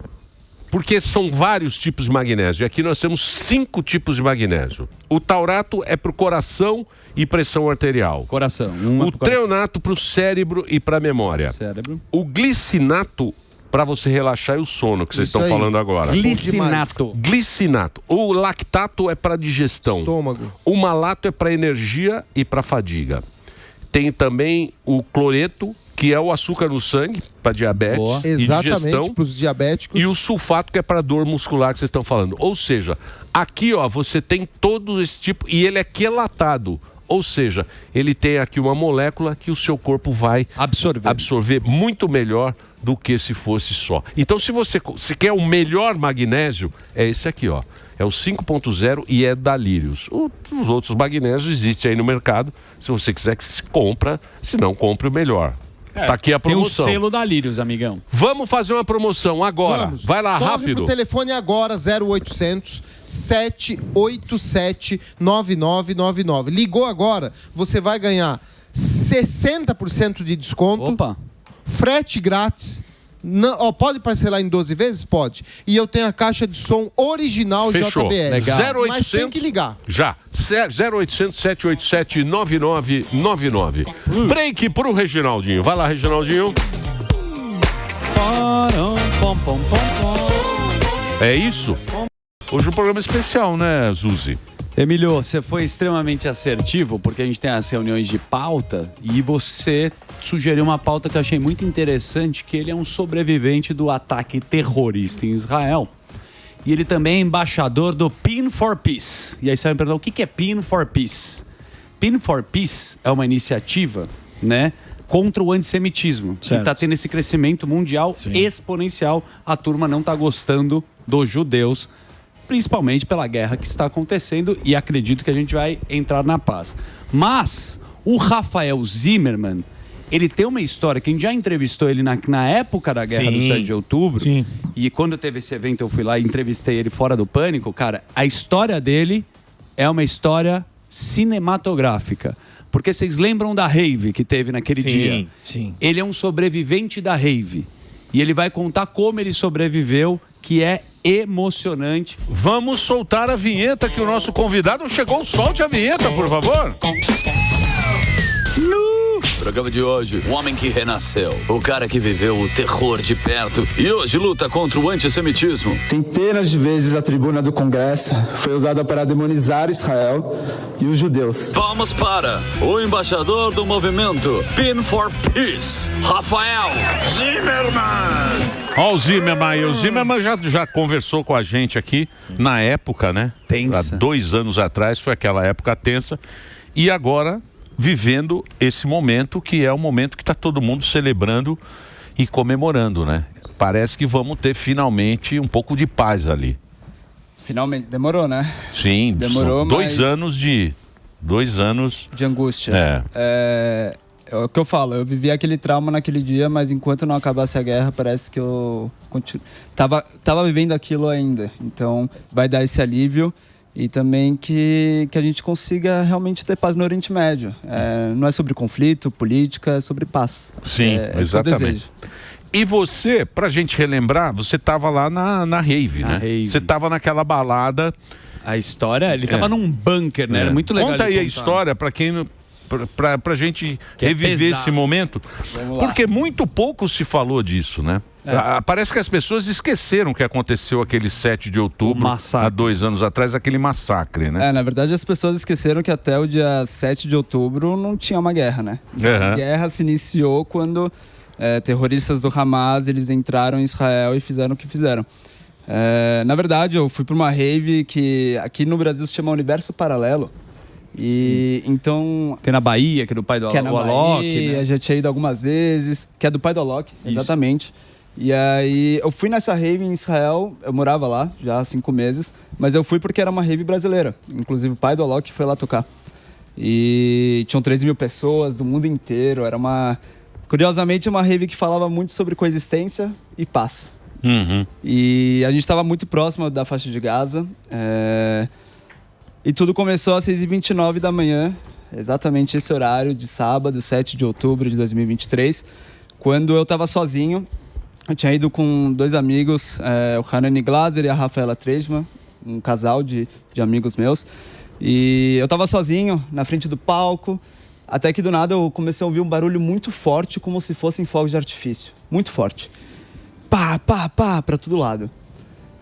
Porque são vários tipos de magnésio. E aqui nós temos 5 tipos de magnésio. O taurato é para o coração e pressão arterial.
Coração.
O treonato para o cérebro e para a memória.
Cérebro.
O glicinato para você relaxar e o sono, que vocês estão falando agora. Glicinato. O lactato é para digestão.
Estômago.
O malato é para energia e para fadiga. Tem também o cloreto, que é o açúcar no sangue, para diabetes e digestão.
Exatamente, para os diabéticos.
E o sulfato, que é para dor muscular, que vocês estão falando. Ou seja, aqui ó, você tem todo esse tipo, e ele é quelatado. Ou seja, ele tem aqui uma molécula que o seu corpo vai absorver muito melhor do que se fosse só. Então, se você quer o melhor magnésio, é esse aqui, ó. É o 5.0 e é da Lírios. Os outros magnésios existem aí no mercado. Se você quiser, que se compra. Se não, compre o melhor. Tá aqui a promoção.
Tem o selo da Lírios, amigão.
Vamos fazer uma promoção agora.
Vamos.
Vai lá,
Corre
rápido.
pro telefone agora, 0800 787 9999. Ligou agora, você vai ganhar 60% de desconto.
Opa.
Frete grátis. Não, pode parcelar em 12 vezes? Pode. E eu tenho a caixa de som original
Fechou.
JBL.
Legal. 0800,
mas tem que ligar.
Já. 0800 787 9999. Break pro Reginaldinho. Vai lá, Reginaldinho. É isso? Hoje o programa é especial, né, Zuzi?
Emílio, você foi extremamente assertivo, porque a gente tem as reuniões de pauta e você sugeriu uma pauta que eu achei muito interessante, que ele é um sobrevivente do ataque terrorista em Israel. E ele também é embaixador do Pin for Peace. E aí você vai me perguntar, o que é Pin for Peace? Pin for Peace é uma iniciativa, né, contra o antissemitismo. Que está tendo esse crescimento mundial exponencial. A turma não está gostando dos judeus, principalmente pela guerra que está acontecendo, e acredito que a gente vai entrar na paz. Mas o Rafael Zimmermann, ele tem uma história que a gente já entrevistou ele na época da guerra do 7 de outubro. Sim. E quando teve esse evento, eu fui lá e entrevistei ele fora do Pânico. Cara, a história dele é uma história cinematográfica. Porque vocês lembram da rave que teve naquele dia?
Sim.
Ele é um sobrevivente da rave. E ele vai contar como ele sobreviveu, que é emocionante.
Vamos soltar a vinheta que o nosso convidado chegou. Solte a vinheta, por favor.
Programa de hoje, o homem que renasceu, o cara que viveu o terror de perto e hoje luta contra o antissemitismo.
Centenas de vezes a tribuna do Congresso foi usada para demonizar Israel e os judeus.
Vamos para o embaixador do movimento Pin for Peace, Rafael Zimmermann.
Ó, o Zimmermann. O Zimmermann já conversou com a gente aqui na época, né?
Tensa.
Há 2 anos atrás, foi aquela época tensa. E agora, vivendo esse momento, que é o momento que está todo mundo celebrando e comemorando, né? Parece que vamos ter finalmente um pouco de paz ali.
Finalmente. Demorou, né?
Sim,
Demorou,
são 2
mas-
anos de... 2 anos...
De angústia. É o que eu falo, eu vivi aquele trauma naquele dia, mas enquanto não acabasse a guerra, parece que eu tava vivendo aquilo ainda. Então, vai dar esse alívio e também que a gente consiga realmente ter paz no Oriente Médio. Não é sobre conflito, política, é sobre paz.
Sim,
isso que eu
exatamente.
desejo.
E você, pra gente relembrar, você tava lá na rave, né? Você tava naquela balada...
A história, ele tava num bunker, né? Era muito legal.
Conta
de
aí a
contar.
história pra quem... Pra gente
Que é
reviver
pesado.
esse momento.
Vamos lá.
Porque muito pouco se falou disso, né? Parece que as pessoas esqueceram que aconteceu aquele 7 de outubro, há 2 anos atrás, aquele massacre, né?
Na verdade, as pessoas esqueceram que até o dia 7 de outubro não tinha uma guerra, né? A guerra se iniciou quando terroristas do Hamas, eles entraram em Israel e fizeram o que fizeram. Na verdade, eu fui para uma rave que aqui no Brasil se chama Universo Paralelo. E então...
Tem na Bahia, que é do pai do
que é na
Alok,
Bahia,
né?
já tinha ido algumas vezes, que é do pai do Alok, exatamente. E aí, eu fui nessa rave em Israel, eu morava lá já há 5 meses, mas eu fui porque era uma rave brasileira. Inclusive, o pai do Alok foi lá tocar. E tinham 13 mil pessoas do mundo inteiro, era uma... Curiosamente, uma rave que falava muito sobre coexistência e paz. E a gente estava muito próximo da faixa de Gaza. E tudo começou às 6h29 da manhã, exatamente esse horário de sábado, 7 de outubro de 2023, quando eu estava sozinho. Eu tinha ido com 2 amigos, o Hanani Glaser e a Rafaela Trejman, um casal de amigos meus. E eu estava sozinho na frente do palco, até que do nada eu comecei a ouvir um barulho muito forte, como se fossem fogos de artifício. Muito forte. Pá, pá, pá, para todo lado.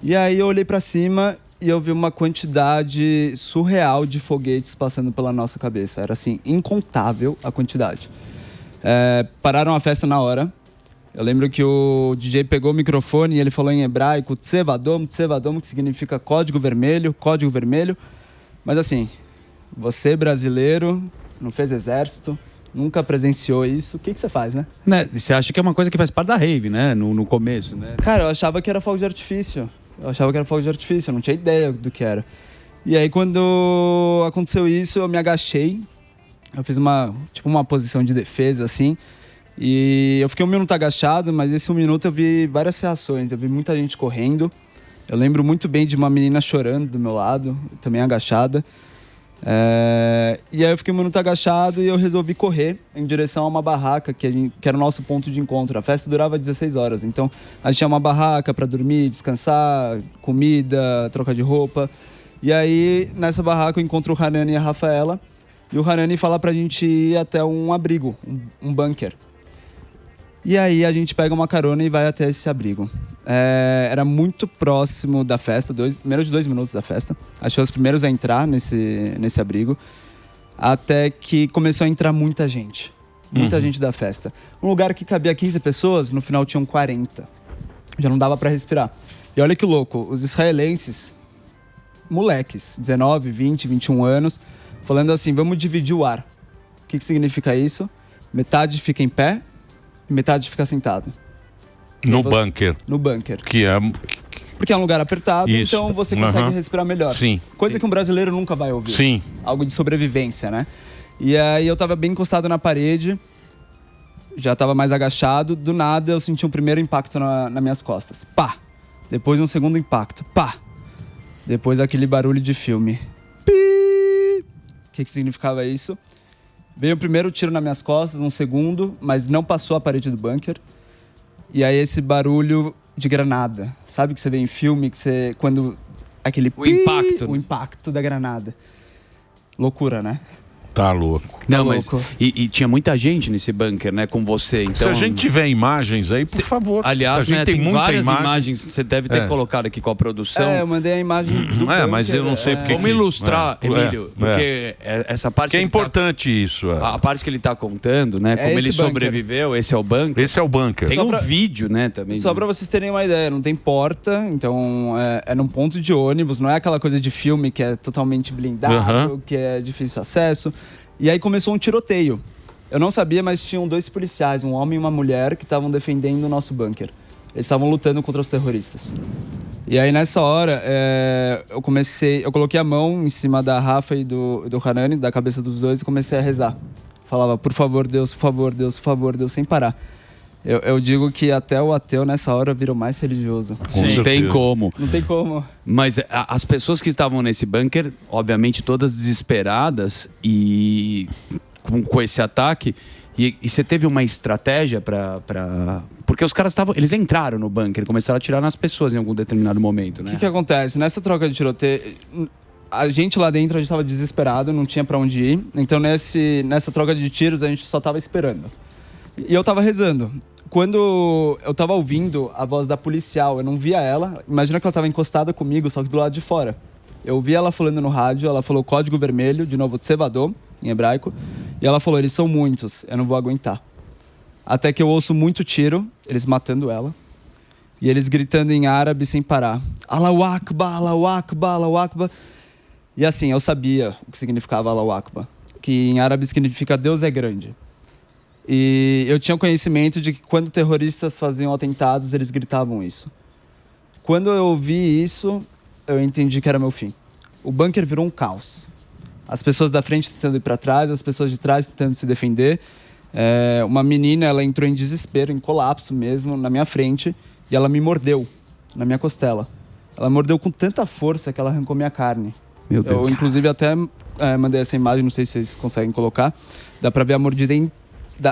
E aí eu olhei para cima e eu vi uma quantidade surreal de foguetes passando pela nossa cabeça. Era assim, incontável a quantidade. Pararam a festa na hora. Eu lembro que o DJ pegou o microfone e ele falou em hebraico, Tsevadom, Tsevadom, que significa código vermelho, código vermelho. Mas assim, você brasileiro, não fez exército, nunca presenciou isso, o que você faz, né?
Você acha que é uma coisa que faz parte da rave, né? No começo, né?
Cara, eu achava que era fogo de artifício. Eu não tinha ideia do que era. E aí, quando aconteceu isso, eu me agachei. Eu fiz uma posição de defesa, assim. E eu fiquei 1 minuto agachado, mas esse 1 minuto eu vi várias reações. Eu vi muita gente correndo. Eu lembro muito bem de uma menina chorando do meu lado, também agachada. E aí eu fiquei 1 minuto agachado e eu resolvi correr em direção a uma barraca que era o nosso ponto de encontro. A festa durava 16 horas, então a gente tinha uma barraca para dormir, descansar, comida, troca de roupa. E aí nessa barraca eu encontro o Hanani e a Rafaela, e o Hanani fala pra gente ir até um abrigo, um bunker. E aí a gente pega uma carona e vai até esse abrigo. Era muito próximo da festa, menos de 2 minutos da festa. Acho que foi os primeiros a entrar nesse abrigo. Até que começou a entrar muita gente. Muita gente da festa. Um lugar que cabia 15 pessoas, no final tinham 40. Já não dava pra respirar. E olha que louco, os israelenses, moleques, 19, 20, 21 anos, falando assim, vamos dividir o ar. O que significa isso? Metade fica em pé, metade fica sentado.
No bunker.
No bunker.
Que é...
Porque é um lugar apertado,
Isso.
então você consegue respirar melhor.
Sim.
Coisa que um brasileiro nunca vai ouvir.
Sim.
Algo de sobrevivência, né? E aí eu tava bem encostado na parede, já tava mais agachado, do nada eu senti um primeiro impacto nas minhas costas. Pá! Depois um segundo impacto. Pá! Depois aquele barulho de filme. Pi! O que significava isso? Veio o primeiro tiro nas minhas costas, um segundo, mas não passou a parede do bunker. E aí esse barulho de granada. Sabe que você vê em filme, que você... Quando... Aquele... O impacto da granada. Loucura, né?
Tá louco.
Não, mas... E tinha muita gente nesse bunker, né? Com você, então...
Se a gente tiver imagens aí, por favor.
Aliás,
a gente
né,
tem muita
várias
imagem.
imagens que você deve ter colocado aqui com a produção.
Eu mandei a imagem do bunker.
Mas eu não sei porque...
Vamos ilustrar, Emílio, porque essa parte...
Que é importante isso.
A parte que ele tá contando, né? Como ele sobreviveu, esse é o bunker.
Esse é o bunker.
Tem um vídeo, né, também.
Só pra vocês terem uma ideia, não tem porta, então é num ponto de ônibus, não é aquela coisa de filme que é totalmente blindado, que é difícil acesso. E aí começou um tiroteio. Eu não sabia, mas tinham 2 policiais, um homem e uma mulher, que estavam defendendo o nosso bunker. Eles estavam lutando contra os terroristas. E aí, nessa hora, eu coloquei a mão em cima da Rafa e do Hanani, da cabeça dos dois, e comecei a rezar. Falava, por favor, Deus, por favor, Deus, por favor, Deus, sem parar. Eu digo que até o ateu, nessa hora, virou mais religioso.
Não tem como.
Não tem como.
Mas as pessoas que estavam nesse bunker, obviamente todas desesperadas e com esse ataque, e você teve uma estratégia para... Porque os caras eles entraram no bunker, começaram a atirar nas pessoas em algum determinado momento, né?
O que acontece? Nessa troca de tiroteio, a gente lá dentro, a gente estava desesperado, não tinha para onde ir. Então nessa troca de tiros, a gente só estava esperando. E eu estava rezando. Quando eu tava ouvindo a voz da policial, eu não via ela. Imagina que ela tava encostada comigo, só que do lado de fora. Eu vi ela falando no rádio, ela falou código vermelho, de novo, Tsevador, em hebraico. E ela falou, eles são muitos, eu não vou aguentar. Até que eu ouço muito tiro, eles matando ela. E eles gritando em árabe sem parar. Allahu Akbar, Allahu Akbar, Allahu Akbar. E assim, eu sabia o que significava Allahu Akbar. Que em árabe significa Deus é grande. E eu tinha conhecimento de que quando terroristas faziam atentados, eles gritavam isso. Quando eu ouvi isso, eu entendi que era meu fim. O bunker virou um caos. As pessoas da frente tentando ir para trás, as pessoas de trás tentando se defender. Uma menina, ela entrou em desespero, em colapso mesmo, na minha frente, e ela me mordeu na minha costela. Ela mordeu com tanta força que ela arrancou minha carne.
Meu Deus.
Eu, inclusive, até mandei essa imagem, não sei se vocês conseguem colocar. Dá para ver a mordida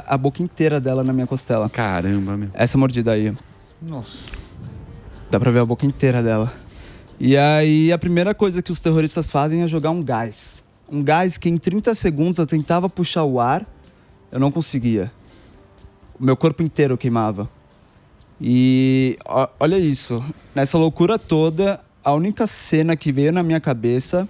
a boca inteira dela na minha costela.
Caramba, meu.
Essa mordida aí.
Nossa.
Dá pra ver a boca inteira dela. E aí, a primeira coisa que os terroristas fazem é jogar um gás. Um gás que em 30 segundos eu tentava puxar o ar, eu não conseguia. O meu corpo inteiro queimava. E olha isso. Nessa loucura toda, a única cena que veio na minha cabeça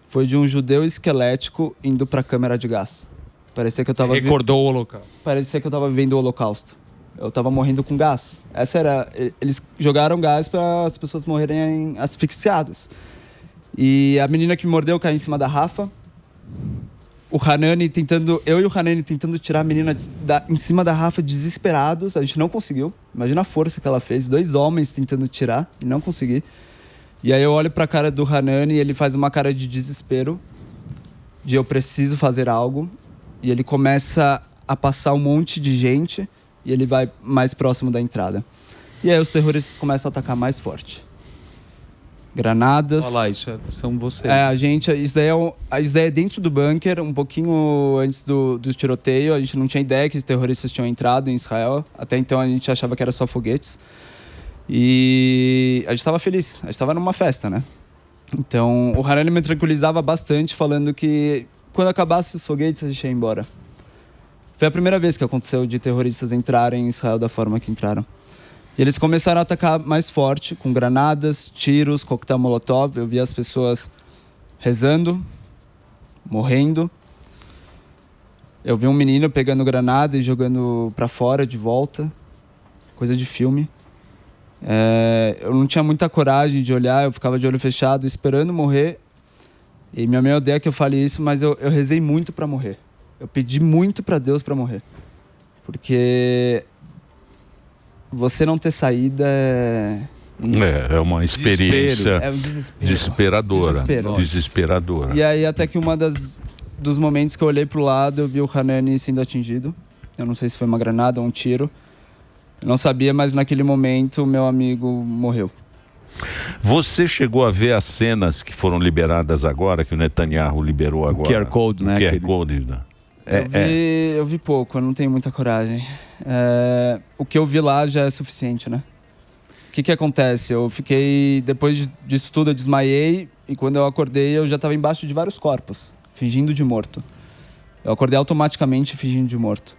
foi de um judeu esquelético indo pra câmera de gás. Parecia que eu tava...
Recordou o Holocausto.
Parecia que eu tava vivendo o Holocausto. Eu tava morrendo com gás. Eles jogaram gás para as pessoas morrerem asfixiadas. E a menina que me mordeu caiu em cima da Rafa. Eu e o Hanani tentando tirar a menina em cima da Rafa, desesperados. A gente não conseguiu. Imagina a força que ela fez. 2 homens tentando tirar e não consegui. E aí eu olho pra cara do Hanani e ele faz uma cara de desespero. De eu preciso fazer algo. E ele começa a passar um monte de gente e ele vai mais próximo da entrada. E aí os terroristas começam a atacar mais forte. Granadas.
Olha lá, isso são vocês.
Isso daí é dentro do bunker, um pouquinho antes do tiroteio. A gente não tinha ideia que os terroristas tinham entrado em Israel. Até então a gente achava que era só foguetes. E a gente estava feliz, a gente estava numa festa, né? Então o Harani me tranquilizava bastante, falando que quando acabasse os foguetes, a gente ia embora. Foi a primeira vez que aconteceu de terroristas entrarem em Israel da forma que entraram. E eles começaram a atacar mais forte, com granadas, tiros, coquetel molotov. Eu vi as pessoas rezando, morrendo. Eu vi um menino pegando granada e jogando pra fora de volta. Coisa de filme. Eu não tinha muita coragem de olhar, eu ficava de olho fechado, esperando morrer. E minha mãe odeia que eu fale isso, mas eu rezei muito pra morrer. Eu pedi muito pra Deus pra morrer. Porque você não ter saída
é uma experiência
é um
desesperadora.
E aí até que dos momentos que eu olhei pro lado, eu vi o Hanani sendo atingido. Eu não sei se foi uma granada ou um tiro. Eu não sabia, mas naquele momento meu amigo morreu.
Você chegou a ver as cenas que foram liberadas agora, que o Netanyahu liberou agora?
QR Code, né?
QR Code, né?
Eu vi pouco, eu não tenho muita coragem. O que eu vi lá já é suficiente, né? O que acontece? Eu fiquei... Depois disso tudo, eu desmaiei. E quando eu acordei, eu já estava embaixo de vários corpos, fingindo de morto. Eu acordei automaticamente fingindo de morto.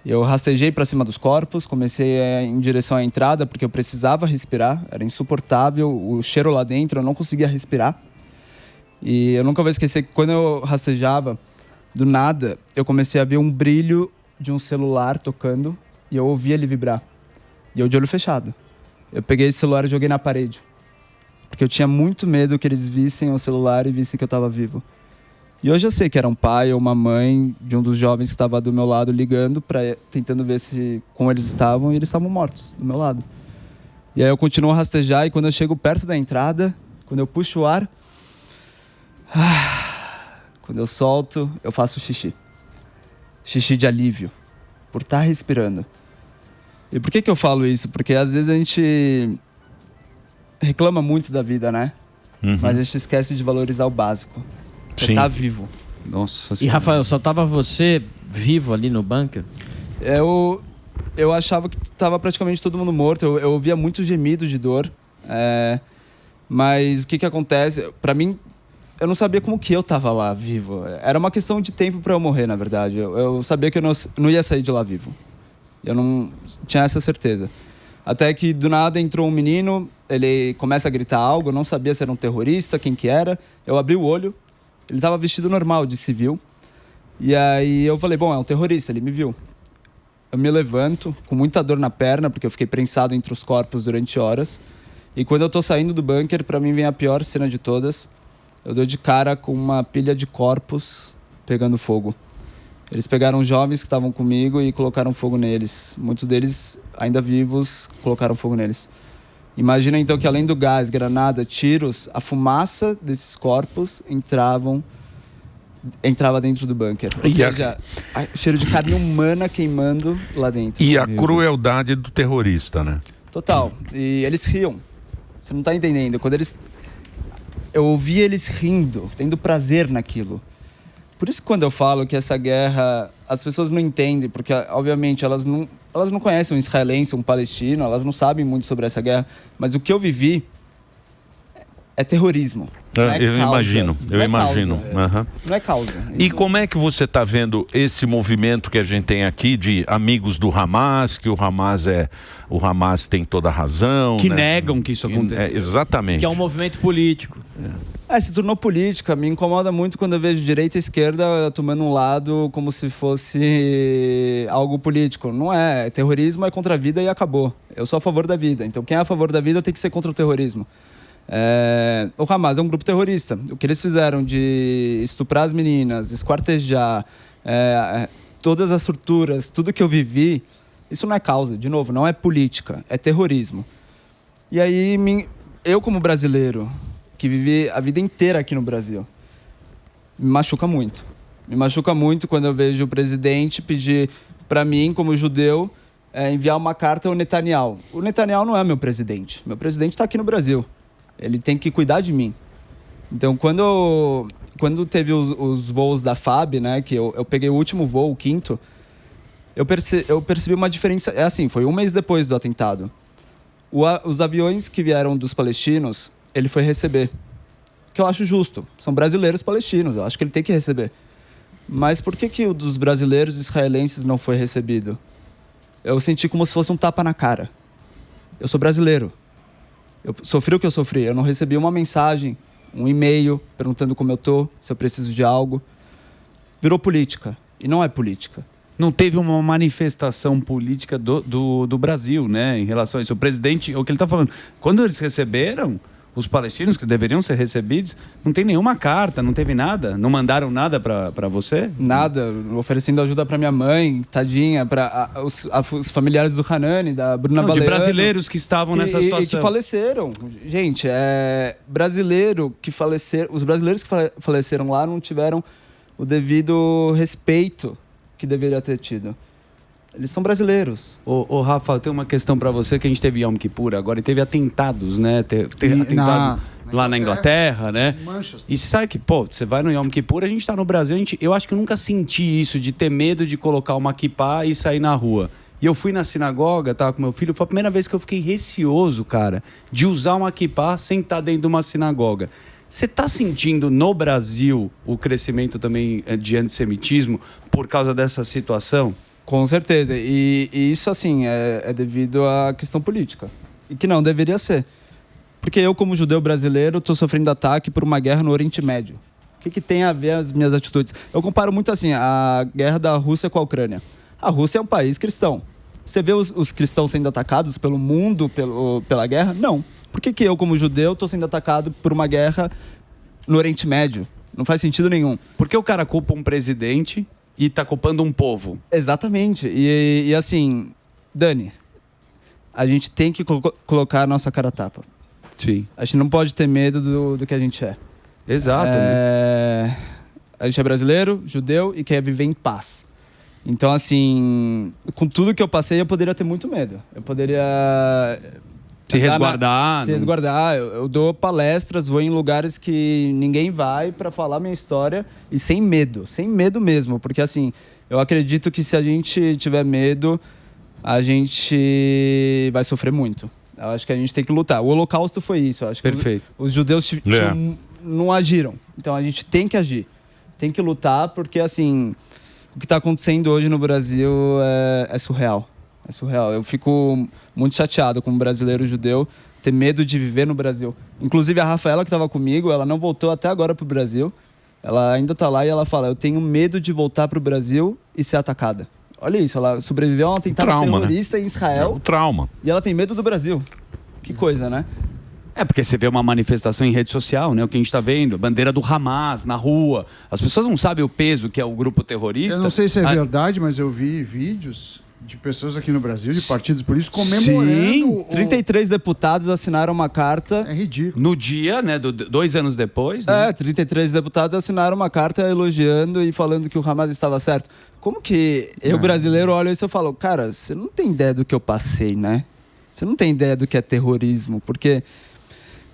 Eu rastejei para cima dos corpos, comecei em direção à entrada, porque eu precisava respirar. Era insuportável, o cheiro lá dentro, eu não conseguia respirar. E eu nunca vou esquecer que quando eu rastejava, do nada, eu comecei a ver um brilho de um celular tocando e eu ouvi ele vibrar. E eu de olho fechado. Eu peguei esse celular e joguei na parede. Porque eu tinha muito medo que eles vissem o celular e vissem que eu estava vivo. E hoje eu sei que era um pai ou uma mãe de um dos jovens que estava do meu lado ligando, tentando ver como eles estavam, e eles estavam mortos do meu lado. E aí eu continuo a rastejar e quando eu chego perto da entrada, quando eu puxo o ar, quando eu solto, eu faço xixi. Xixi de alívio, por estar respirando. E por que eu falo isso? Porque às vezes a gente reclama muito da vida, né? Mas a gente esquece de valorizar o básico. Você tá vivo.
Nossa
E Rafael, só tava você vivo ali no bunker?
Eu achava que tava praticamente todo mundo morto. Eu ouvia muitos gemidos de dor. Mas o que acontece? Pra mim, eu não sabia como que eu tava lá vivo. Era uma questão de tempo pra eu morrer, na verdade. Eu sabia que eu não ia sair de lá vivo. Eu não tinha essa certeza. Até que do nada entrou um menino, ele começa a gritar algo, eu não sabia se era um terrorista, quem que era. Eu abri o olho, ele estava vestido normal, de civil. E aí eu falei, bom, é um terrorista, ele me viu. Eu me levanto, com muita dor na perna, porque eu fiquei prensado entre os corpos durante horas. E quando eu tô saindo do bunker, pra mim vem a pior cena de todas. Eu dou de cara com uma pilha de corpos pegando fogo. Eles pegaram jovens que estavam comigo e colocaram fogo neles. Muitos deles, ainda vivos, colocaram fogo neles. Imagina então que além do gás, granada, tiros, a fumaça desses corpos entrava dentro do bunker. Ou seja, cheiro de carne humana queimando lá dentro.
E a crueldade do terrorista, né?
Total. E eles riam. Você não tá entendendo. Eu ouvi eles rindo, tendo prazer naquilo. Por isso que quando eu falo que essa guerra, as pessoas não entendem, porque obviamente elas não conhecem um israelense, um palestino, elas não sabem muito sobre essa guerra, mas o que eu vivi é terrorismo.
Eu imagino.
Não é causa.
E como é que você está vendo esse movimento que a gente tem aqui de amigos do Hamas, que o Hamas tem toda a razão,
que
né?
negam que isso aconteceu.
Exatamente.
Que é um movimento político.
Se tornou política. Me incomoda muito quando eu vejo direita e esquerda tomando um lado como se fosse algo político. Não é. Terrorismo é contra a vida e acabou. Eu sou a favor da vida. Então quem é a favor da vida tem que ser contra o terrorismo. O Hamas é um grupo terrorista. O que eles fizeram de estuprar as meninas, esquartejar, todas as torturas, tudo que eu vivi, isso não é causa. De novo, não é política, é terrorismo. E aí, eu como brasileiro, que vivi a vida inteira aqui no Brasil, me machuca muito. Me machuca muito quando eu vejo o presidente pedir para mim, como judeu, enviar uma carta ao Netanyahu. O Netanyahu não é meu presidente. Meu presidente está aqui no Brasil. Ele tem que cuidar de mim. Então, quando teve os voos da FAB, né, que eu peguei o último voo, o 5º, eu percebi uma diferença. Foi um mês depois do atentado. Os aviões que vieram dos palestinos, ele foi receber. Que eu acho justo. São brasileiros palestinos, eu acho que ele tem que receber. Mas por que o dos brasileiros israelenses não foi recebido? Eu senti como se fosse um tapa na cara. Eu sou brasileiro. Eu sofri o que eu sofri. Eu não recebi uma mensagem, um e-mail perguntando como eu tô, se eu preciso de algo. Virou política. E não é política.
Não teve uma manifestação política do Brasil, né? Em relação a isso. O presidente, o que ele está falando, quando eles receberam, os palestinos que deveriam ser recebidos, não tem nenhuma carta, não teve nada? Não mandaram nada para você?
Nada. Oferecendo ajuda para minha mãe, tadinha, para os familiares do Hanani, da Bruna Baleano.
De brasileiros que estavam nessa situação.
E que faleceram. Gente, brasileiro que faleceram, os brasileiros que faleceram lá não tiveram o devido respeito que deveria ter tido. Eles são brasileiros.
Ô Rafa, eu tenho uma questão para você, que a gente teve Yom Kippur agora e teve atentados, né? Atentado lá na Inglaterra, né? E você sabe que, você vai no Yom Kippur, a gente tá no Brasil, eu acho que eu nunca senti isso de ter medo de colocar uma kippah e sair na rua. E eu fui na sinagoga, tava com meu filho, foi a primeira vez que eu fiquei receoso, cara, de usar uma kippah sem estar dentro de uma sinagoga. Você está sentindo no Brasil o crescimento também de antissemitismo por causa dessa situação?
Com certeza. E isso, assim, é devido à questão política. E que não deveria ser. Porque eu, como judeu brasileiro, estou sofrendo ataque por uma guerra no Oriente Médio. O que tem a ver as minhas atitudes? Eu comparo muito, assim, a guerra da Rússia com a Ucrânia. A Rússia é um país cristão. Você vê os cristãos sendo atacados pelo mundo, pela guerra? Não. Por que eu, como judeu, estou sendo atacado por uma guerra no Oriente Médio? Não faz sentido nenhum.
Por que o cara culpa um presidente e tá culpando um povo?
Exatamente. E assim, Dani, a gente tem que colocar a nossa cara a tapa.
Sim.
A gente não pode ter medo do que a gente é.
Exato.
A gente é brasileiro, judeu e quer viver em paz. Então, assim, com tudo que eu passei, eu poderia ter muito medo. Eu poderia...
Se resguardar.
Se resguardar. Eu dou palestras, vou em lugares que ninguém vai para falar minha história e sem medo mesmo. Porque, assim, eu acredito que se a gente tiver medo, a gente vai sofrer muito. Eu acho que a gente tem que lutar. O Holocausto foi isso. Eu acho que
Perfeito.
Os judeus não agiram. Então, a gente tem que agir. Tem que lutar porque, assim, o que está acontecendo hoje no Brasil é surreal. É surreal. Eu fico muito chateado como brasileiro judeu ter medo de viver no Brasil. Inclusive a Rafaela que estava comigo, ela não voltou até agora pro Brasil. Ela ainda está lá e ela fala: eu tenho medo de voltar pro Brasil e ser atacada. Olha isso, ela sobreviveu a um atentado terrorista em Israel.
O trauma.
E ela tem medo do Brasil. Que coisa, né?
É porque você vê uma manifestação em rede social, né? O que a gente está vendo, bandeira do Hamas na rua. As pessoas não sabem o peso que é o grupo terrorista.
Eu não sei se é verdade, mas eu vi vídeos de pessoas aqui no Brasil, de partidos políticos, comemorando.
Sim, 33 deputados assinaram uma carta.
É ridículo.
No dia, né? 2 anos depois. Né?
33 deputados assinaram uma carta elogiando e falando que o Hamas estava certo. Como que eu, brasileiro, olho isso e eu falo: cara, você não tem ideia do que eu passei, né? Você não tem ideia do que é terrorismo, porque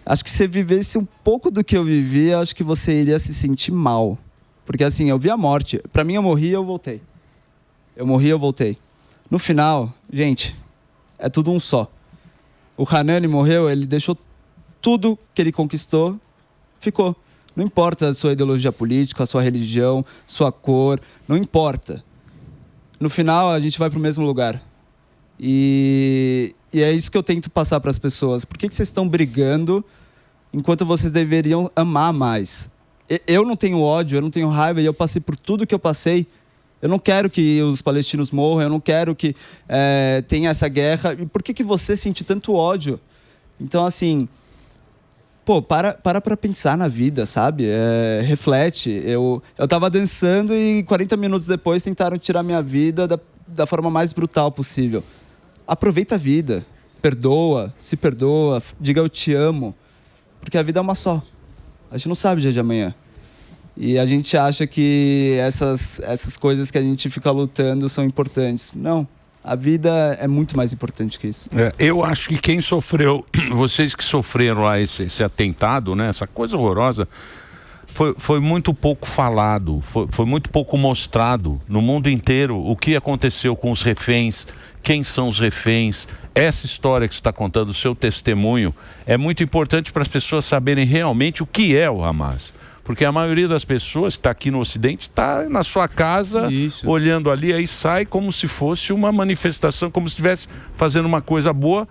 acho que se você vivesse um pouco do que eu vivi, acho que você iria se sentir mal. Porque assim, eu vi a morte. Pra mim, eu morri e eu voltei. Eu morri e eu voltei. No final, gente, é tudo um só. O Hanani morreu, ele deixou tudo que ele conquistou, ficou. Não importa a sua ideologia política, a sua religião, sua cor, não importa. No final, a gente vai para o mesmo lugar. E é isso que eu tento passar para as pessoas. Por que vocês estão brigando enquanto vocês deveriam amar mais? Eu não tenho ódio, eu não tenho raiva, e eu passei por tudo que eu passei. Eu não quero que os palestinos morram, eu não quero que tenha essa guerra. E por que você sente tanto ódio? Então, assim, pô, para pensar na vida, sabe? Reflete. Eu tava dançando e 40 minutos depois tentaram tirar minha vida da forma mais brutal possível. Aproveita a vida, perdoa, se perdoa, diga eu te amo, porque a vida é uma só. A gente não sabe o dia de amanhã. E a gente acha que essas coisas que a gente fica lutando são importantes. Não, a vida é muito mais importante que isso.
Eu acho que quem sofreu, vocês que sofreram lá esse atentado, né, essa coisa horrorosa, foi muito pouco falado, foi muito pouco mostrado no mundo inteiro o que aconteceu com os reféns, quem são os reféns. Essa história que você está contando, o seu testemunho, é muito importante para as pessoas saberem realmente o que é o Hamas. Porque a maioria das pessoas que está aqui no Ocidente está na sua casa, olhando ali, aí sai como se fosse uma manifestação, como se estivesse fazendo uma coisa boa,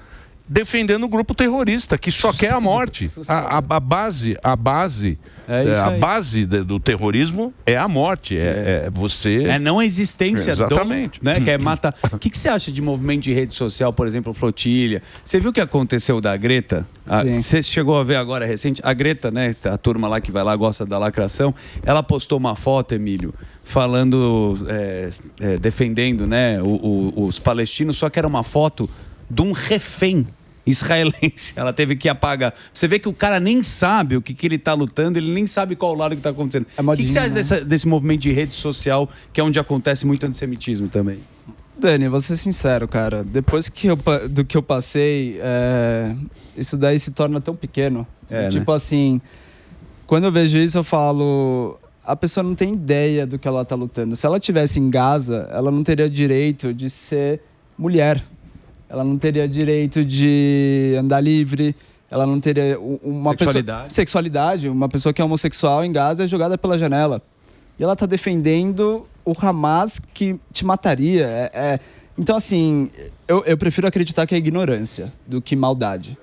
defendendo o grupo terrorista, que só quer a morte. A base do terrorismo é a morte, você...
É não a existência.
Exatamente.
Né, que é matar. O que você acha de movimento de rede social, por exemplo, Flotilha? Você viu o que aconteceu da Greta? Você chegou a ver agora recente? A Greta, né, a turma lá que vai lá, gosta da lacração, ela postou uma foto, Emílio, falando, defendendo, né, os palestinos, só que era uma foto de um refém israelense. Ela teve que apagar. Você vê que o cara nem sabe o que ele está lutando, ele nem sabe qual lado que está acontecendo. O que você acha desse movimento de rede social, que é onde acontece muito antissemitismo também?
Dani, vou ser sincero, cara. Depois do que eu passei, isso daí se torna tão pequeno. Tipo assim, quando eu vejo isso, eu falo... A pessoa não tem ideia do que ela está lutando. Se ela estivesse em Gaza, ela não teria direito de ser mulher. Ela não teria direito de andar livre, ela não teria sexualidade. Uma pessoa que é homossexual em Gaza é jogada pela janela. E ela está defendendo o Hamas que te mataria. Então, assim, eu prefiro acreditar que é ignorância do que maldade.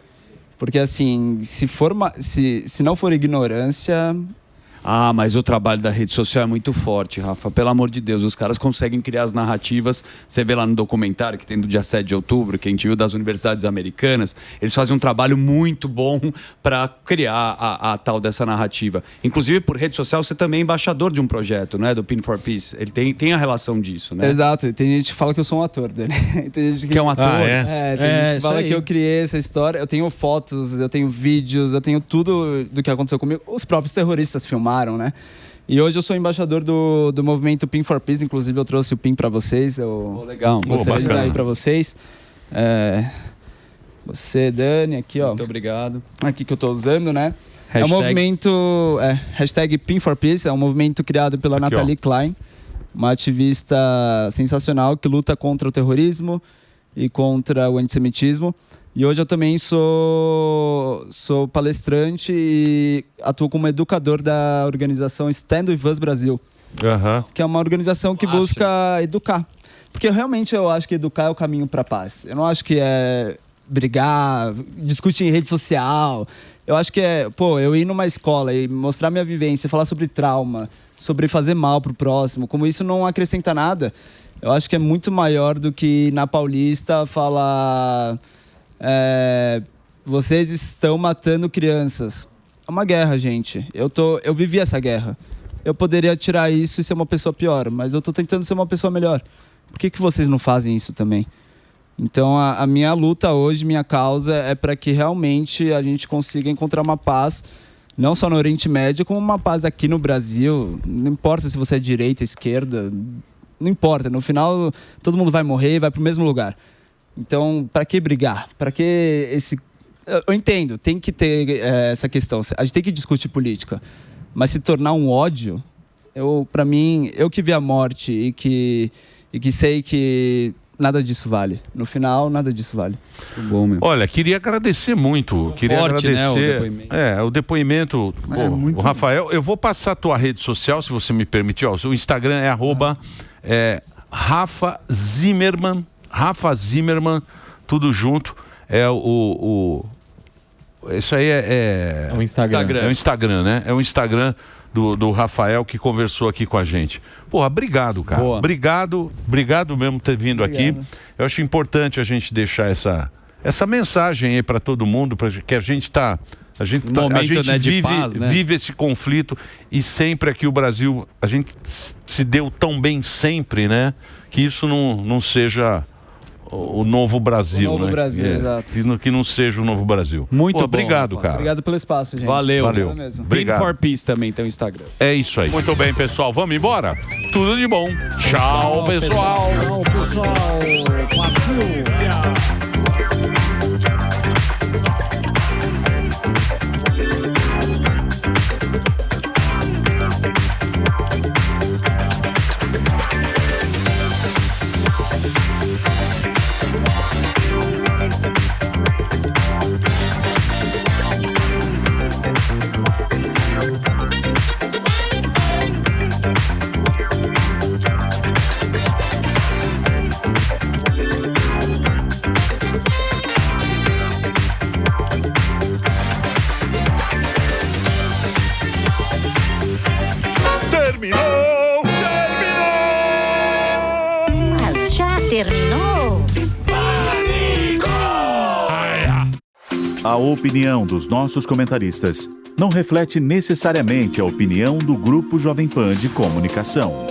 Porque, assim, se não for ignorância...
Ah, mas o trabalho da rede social é muito forte, Rafa. Pelo amor de Deus, os caras conseguem criar as narrativas. Você vê lá no documentário que tem do dia 7 de outubro, que a gente viu das universidades americanas, eles fazem um trabalho muito bom para criar a tal dessa narrativa. Inclusive, por rede social, você também é embaixador de um projeto, né? Do Pin for Peace. Ele tem a relação disso, né?
Exato. Tem gente que fala que eu sou um ator dele. Tem gente
que é um ator?
Tem gente que fala que eu criei essa história. Eu tenho fotos, eu tenho vídeos, eu tenho tudo do que aconteceu comigo. Os próprios terroristas filmaram, né? E hoje eu sou embaixador do movimento Pin for Peace. Inclusive, eu trouxe o Pin para vocês.
Legal.
Gostaria de dar aí para vocês. Você, Dani, aqui, ó.
Muito obrigado.
Aqui que eu tô usando, né?
Hashtag.
É um movimento... hashtag Pin for Peace. É um movimento criado pela
Aqui,
Natalie Klein, uma ativista sensacional que luta contra o terrorismo e contra o antissemitismo. E hoje eu também sou palestrante e atuo como educador da organização Stand With Us Brasil, que é uma organização que busca educar. Porque realmente eu acho que educar é o caminho para a paz. Eu não acho que é brigar, discutir em rede social. Eu acho que eu ir numa escola e mostrar minha vivência, falar sobre trauma, sobre fazer mal pro próximo, como isso não acrescenta nada. Eu acho que é muito maior do que na Paulista falar... vocês estão matando crianças. É uma guerra, gente. Eu vivi essa guerra. Eu poderia tirar isso e ser uma pessoa pior, mas eu tô tentando ser uma pessoa melhor. Por que vocês não fazem isso também? Então, a minha luta hoje, minha causa é para que realmente a gente consiga encontrar uma paz, não só no Oriente Médio, como uma paz aqui no Brasil. Não importa se você é direita, esquerda, não importa. No final, todo mundo vai morrer e vai para o mesmo lugar. Então, para que brigar? Para que esse... Eu entendo, tem que ter essa questão. A gente tem que discutir política. Mas se tornar um ódio, para mim, eu que vi a morte e que sei que nada disso vale. No final, nada disso vale.
Muito bom, meu.
Olha, queria agradecer muito. Queria
forte,
agradecer.
Né,
o depoimento. O Rafael, eu vou passar a tua rede social, se você me permitir. Ó, o Instagram é @Rafa Zimmermann. Rafa Zimmermann, tudo junto. Isso aí é
o Instagram.
É o Instagram, né? É o Instagram do Rafael que conversou aqui com a gente. Porra, obrigado, cara.
Boa.
Obrigado mesmo por ter vindo aqui. Eu acho importante a gente deixar essa mensagem aí para todo mundo, para que a gente vive esse conflito e sempre aqui o Brasil, a gente se deu tão bem sempre, né? Que isso não seja o novo Brasil,
o novo
né?
Brasil, exato.
Que não seja o novo Brasil.
Muito bom.
Obrigado, cara.
Obrigado pelo espaço, gente.
Valeu.
Obrigado.
Pin for Peace também tem o Instagram.
É isso aí. Muito bem, pessoal. Vamos embora? Tudo de bom. Tchau, pessoal.
Tchau, pessoal.
Mas já terminou?
A opinião dos nossos comentaristas não reflete necessariamente a opinião do Grupo Jovem Pan de Comunicação.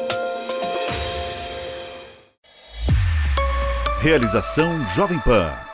Realização Jovem Pan.